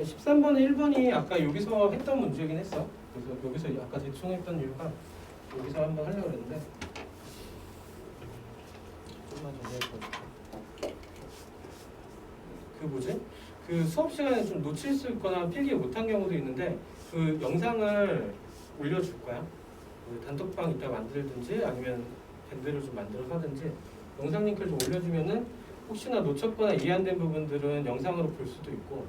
13번은 1번이 아까 여기서 했던 문제긴 했어. 그래서 여기서 아까 대충 했던 이유가 여기서 한번 하려고 했는데 좀만 정리해볼게요. 그 뭐지? 그 수업 시간에 좀 놓칠 수 있거나 필기 못한 경우도 있는데 그 영상을 올려줄 거야. 그 단톡방 이따 만들든지 아니면 밴드를 좀 만들어서 하든지 영상 링크를 좀 올려주면은 혹시나 놓쳤거나 이해 안 된 부분들은 영상으로 볼 수도 있고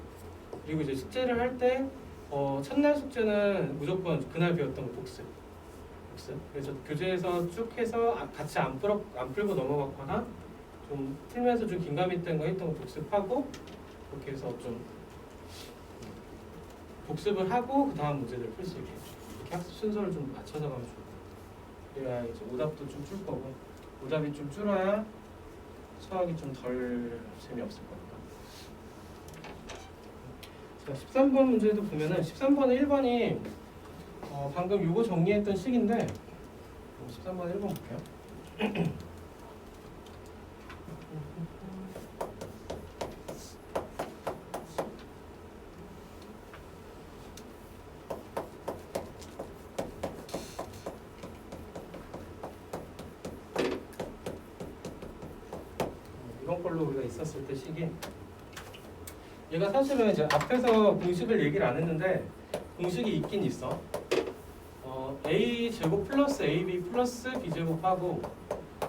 그리고 이제 숙제를 할 때 첫날 숙제는 무조건 그날 배웠던 거 복습. 그래서 교재에서 쭉 해서 같이 안 풀고 넘어갔거나 좀 풀면서 좀 긴감 있던 거 했던 거 복습하고 그렇게 해서 좀 복습을 하고 그 다음 문제들을 풀 수 있게 이렇게 학습 순서를 좀 맞춰서 가면 좋을 거예요. 그래야 이제 오답도 좀 줄 거고 오답이 좀 줄어야 수학이 좀 덜 재미없을 거니까. 자, 13번 문제도 보면은 13번에 1번이 방금 요거 정리했던 식인데 13번 1번 볼게요. 이런 걸로 우리가 있었을 때 식이 얘가 사실은 이제 앞에서 공식을 얘기를 안 했는데 공식이 있긴 있어. a 제곱 플러스 ab 플러스 b 제곱하고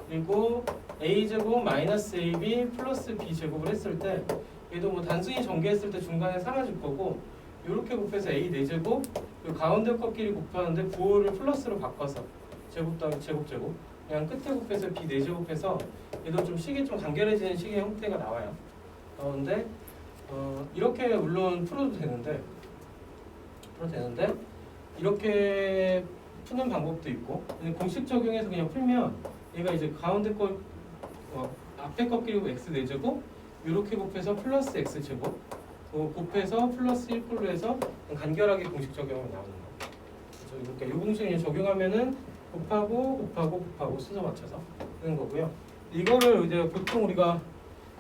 그리고 a 제곱 마이너스 ab 플러스 b 제곱을 했을 때 얘도 뭐 단순히 전개했을 때 중간에 사라질 거고 이렇게 곱해서 a 4제곱 그리고 가운데 것끼리 곱하는데 부호를 플러스로 바꿔서 제곱 더하기 제곱 그냥 끝에 곱해서 b 4제곱해서 얘도 좀 식이 좀 간결해지는 식의 형태가 나와요. 나오는데 이렇게 물론 풀어도 되는데 이렇게 푸는 방법도 있고 공식 적용해서 그냥 풀면 얘가 이제 가운데 거 앞에 거 끼리고 x 4제곱 이렇게 곱해서 플러스 x 제곱 곱해서 플러스 1꼴로 해서 간결하게 공식 적용이 나오는 거. 그러니까 이 공식을 적용하면은 곱하고 순서 맞춰서 쓰는 거고요. 이거를 이제 보통 우리가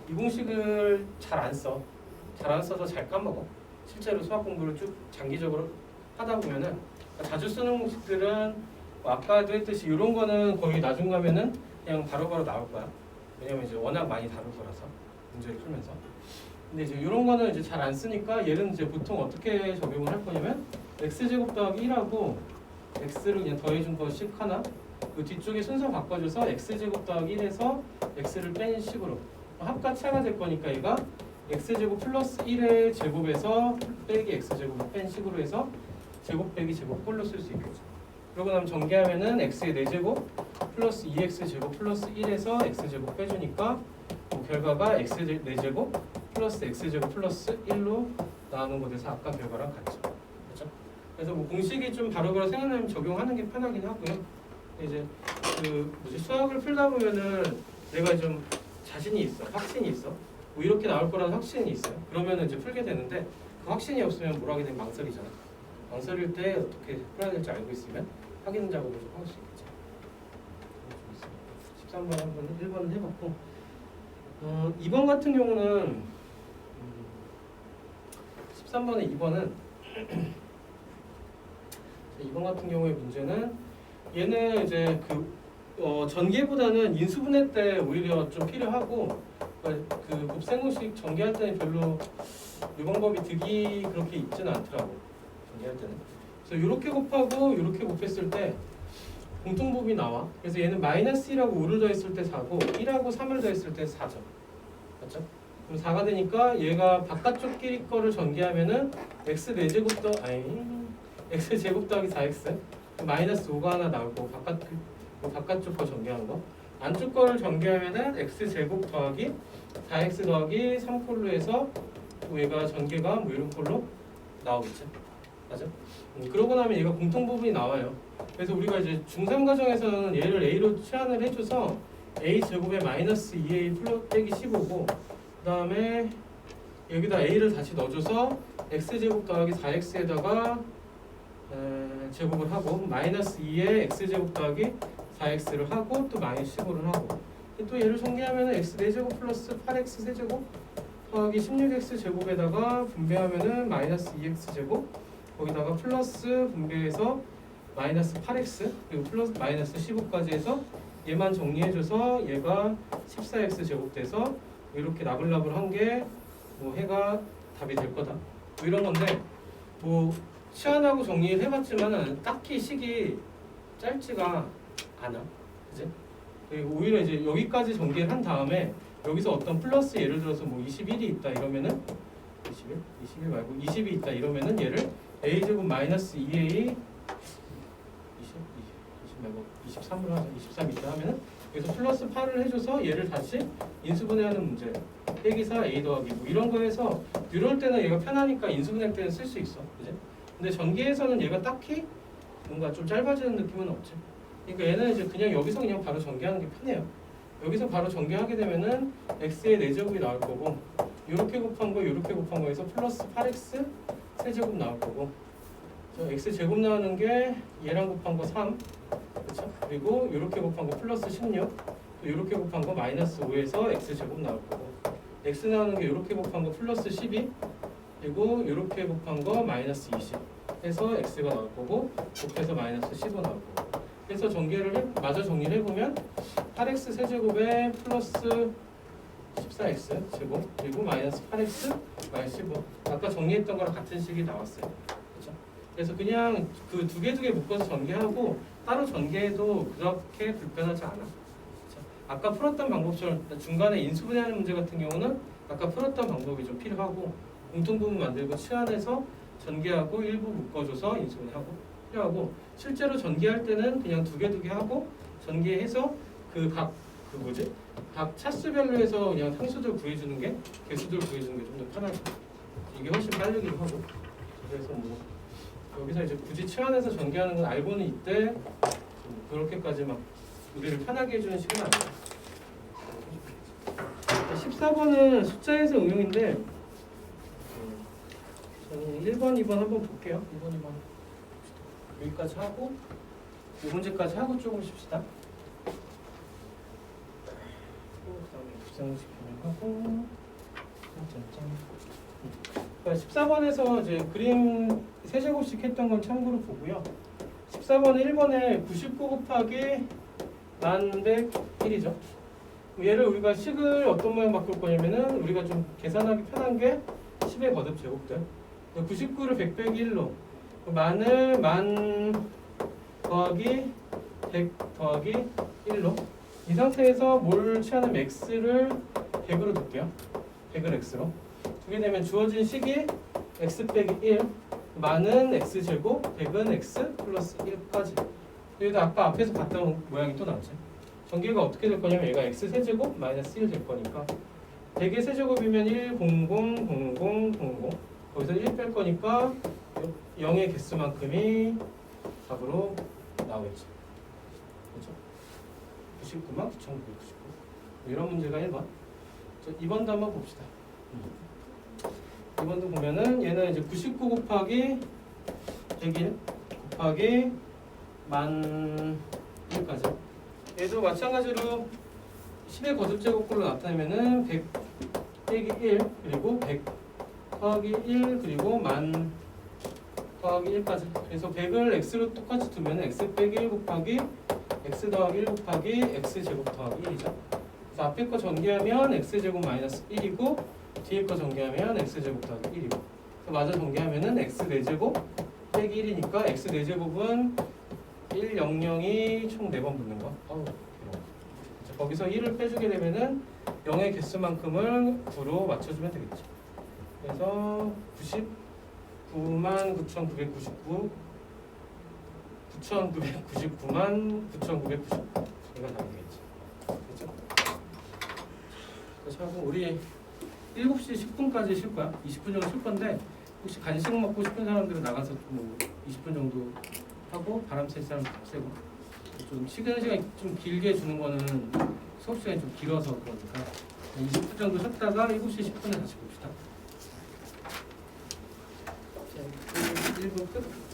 이 공식을 잘 안 써서 잘 까먹어. 실제로 수학 공부를 쭉 장기적으로 하다 보면은 자주 쓰는 공식들은 아까도 했듯이 이런 거는 거의 나중 가면은 그냥 바로바로 나올 거야. 왜냐면 이제 워낙 많이 다룰 거라서 문제를 풀면서. 근데 이제 이런 거는 이제 잘 안 쓰니까 얘는 이제 보통 어떻게 적용을 할 거냐면 x 제곱 더하기 1하고 x를 그냥 더해준 거씩 하나 그 뒤쪽에 순서 바꿔줘서 x 제곱 더하기 1에서 x를 뺀 식으로 합가차가 될 거니까 얘가 x제곱 플러스 1의 제곱에서 빼기 x제곱을 뺀 식으로 해서 제곱 빼기 제곱 꼴로 쓸 수 있겠죠. 그러고 나면 전개하면은 x의 4제곱 플러스 2x제곱 플러스 1에서 x제곱 빼주니까 결과가 x 4제곱 플러스 x제곱 플러스 1로 나오는 것에서 아까 결과랑 같죠. 그렇죠? 그래서 뭐 공식이 좀 바로바로 생각나면 적용하는 게 편하긴 하고요. 이제 수학을 풀다 보면은 내가 좀 자신이 있어, 확신이 있어. 뭐 이렇게 나올 거라는 확신이 있어요. 그러면은 이제 풀게 되는데 그 확신이 없으면 뭘 하게 되면 망설이잖아. 망설일 때 어떻게 풀어야 될지 알고 있으면 확인 작업을 좀 할 수 있겠죠. 13번 한번 1번은 해봤고 2번 같은 경우는 13번에 2번은 2번 같은 경우의 문제는 얘는 이제 전개보다는 인수분해 때 오히려 좀 필요하고 그 곱셈공식 전개할 때는 별로 이 방법이 득이 그렇게 있지는 않더라고. 전개할 때는. 그래서 이렇게 곱하고 이렇게 곱했을 때 공통법이 나와. 그래서 얘는 마이너스 1하고 5를 더했을 때 4고 1하고 3을 더했을 때 4죠. 맞죠? 그럼 4가 되니까 얘가 바깥쪽 끼리 거를 전개하면은 x 4제곱 x 제곱 더하기 4x 마이너스 5가 하나 나오고 바깥쪽 거 전개하는 거 안쪽 거를 전개하면은 x제곱 더하기 4x 더하기 3꼴로 해서 또 얘가 전개가 뭐 이런 꼴로 나오겠죠. 맞아? 그러고 나면 얘가 공통 부분이 나와요. 그래서 우리가 이제 중3 과정에서는 얘를 a로 치환을 해줘서 a 제곱에 마이너스 2a 플러스 빼기 15고 그 다음에 여기다 a를 다시 넣어줘서 x 제곱 더하기 4x에다가 제곱을 하고 마이너스 2에 x 제곱 더하기 4x를 하고 또 마이너스 15를 하고 또 얘를 전개하면 x 4제곱 플러스 8x 세제곱 더하기 16x 제곱에다가 분배하면은 마이너스 2x 제곱 거기다가 플러스 분배해서 마이너스 8x 그리고 플러스 마이너스 15까지 해서 얘만 정리해줘서 얘가 14x 제곱 돼서 이렇게 나불나불한 게 뭐 해가 답이 될 거다 뭐 이런 건데 뭐 치환하고 정리를 해봤지만은 딱히 식이 짧지가 않아 그지? 그리고 오히려 이제 여기까지 전개를 한 다음에 여기서 어떤 플러스 예를 들어서 뭐 21이 있다 이러면은 21 말고 20이 있다 이러면은 얘를 a제곱 마이너스 2a 20 말고 23으로 하자 23 있다 하면은 여기서 플러스 8을 해줘서 얘를 다시 인수분해하는 문제 빼기 4 a 더하기 뭐 이런 거에서 이럴 때는 얘가 편하니까 인수분해 때는 쓸 수 있어 그지? 근데 전개에서는 얘가 딱히 뭔가 좀 짧아지는 느낌은 없지 그러니까 얘는 이제 그냥 여기서 그냥 바로 전개하는 게 편해요 여기서 바로 전개하게 되면은 x의 4제곱이 나올 거고 이렇게 곱한 거 이렇게 곱한 거에서 플러스 8x 세제곱 나올 거고 저 x 제곱 나오는 게 얘랑 곱한 거 3 그렇죠? 그리고 이렇게 곱한 거 플러스 16 또 이렇게 곱한 거 마이너스 5에서 x 제곱 나올 거고 x 나오는 게 이렇게 곱한 거 플러스 12 그리고 이렇게 곱한 거 마이너스 20 해서 x가 나올 거고 곱해서 마이너스 15 나올 거고 그래서 마저 정리를 해보면 8x 세제곱에 플러스 14x 제곱 그리고 마이너스 8x 마이너스 15 아까 정리했던 거랑 같은 식이 나왔어요 그렇죠? 그래서 그냥 그 두 개 묶어서 전개하고 따로 전개해도 그렇게 불편하지 않아 그렇죠? 아까 풀었던 방법처럼 중간에 인수분해하는 문제 같은 경우는 아까 풀었던 방법이 좀 필요하고 공통부분 만들고 치환해서 전개하고 일부 묶어줘서 인수분해하고 필요하고 실제로 전개할 때는 그냥 두 개 하고 전개해서 각 차수별로 해서 그냥 상수들 구해주는 게 개수들 구해주는 게 좀 더 편하고 이게 훨씬 빠르기도 하고 그래서 뭐 여기서 이제 굳이 치환해서 전개하는 건 알고는 있대 그렇게까지 막 우리를 편하게 해주는 식은 아니에요. 14번은 숫자에서 응용인데 저는 1번, 2번 한번 볼게요. 1번, 2번 여기까지 하고 이 문제까지 하고 조금 쉽시다. 그다음에 부정식 변형하고 14번에서 이제 그림 세제곱씩 했던 건 참고로 보고요. 14번은 1번에 99 곱하기 1101이죠. 얘를 우리가 식을 어떤 모양 바꿀 거냐면은 우리가 좀 계산하기 편한 게 10의 거듭 제곱들 99를 100 빼기 1로 만을 만 더하기 100 더하기 1로 이 상태에서 뭘 취하는 x를 100으로 둘게요. 100을 x로 두게 되면 주어진 식이 x 빼기 1 만은 x제곱 100은 x 플러스 1까지 여기도 아까 앞에서 봤던 모양이 또 나왔죠. 전개가 어떻게 될 거냐면 얘가 x 세제곱 마이너스 1 될 거니까 100의 세제곱이면 1, 0, 0, 0, 0, 0 거기서 1 뺄 거니까 0의 개수만큼이 답으로 나오겠죠. 그렇죠? 99만 9,999 이런 문제가 1번 2번도 한번 봅시다. 2번도 보면은 얘는 이제 99 곱하기 101 곱하기 10,000까지 얘도 마찬가지로 10의 거듭제곱꼴로 나타내면은 100 빼기 1 그리고 100 더하기 1 그리고 10,000 더하기 1까지 그래서 100을 x로 똑같이 두면 x 빼기 1 곱하기 x 더하기 1 곱하기 x제곱 더하기 1이죠. 그래서 앞에 거 전개하면 x제곱 마이너스 1이고 뒤에 거 전개하면 x제곱 더하기 1이고 그래서 마저 전개하면은 x 4제곱 빼기 1이니까 x 4제곱은 1, 0, 0이 총 4번 붙는 거. 거기서 1을 빼주게 되면은 0의 개수만큼을 9로 맞춰주면 되겠죠. 그래서 99만 9,999 9,999만 9,999 이건 답이겠죠. 그래서 하고 우리 7시 10분까지 쉴 거야. 20분 정도 쉴 건데 혹시 간식 먹고 싶은 사람들은 나가서 뭐 20분 정도 하고 바람 쐴 사람 바람 쐬고 좀 쉬는 시간이 좀 길게 주는 거는 수업 시간이 좀 길어서 그러니까 20분 정도 쉬었다가 7시 10분에 다시 봅시다. 자, 1분 끝.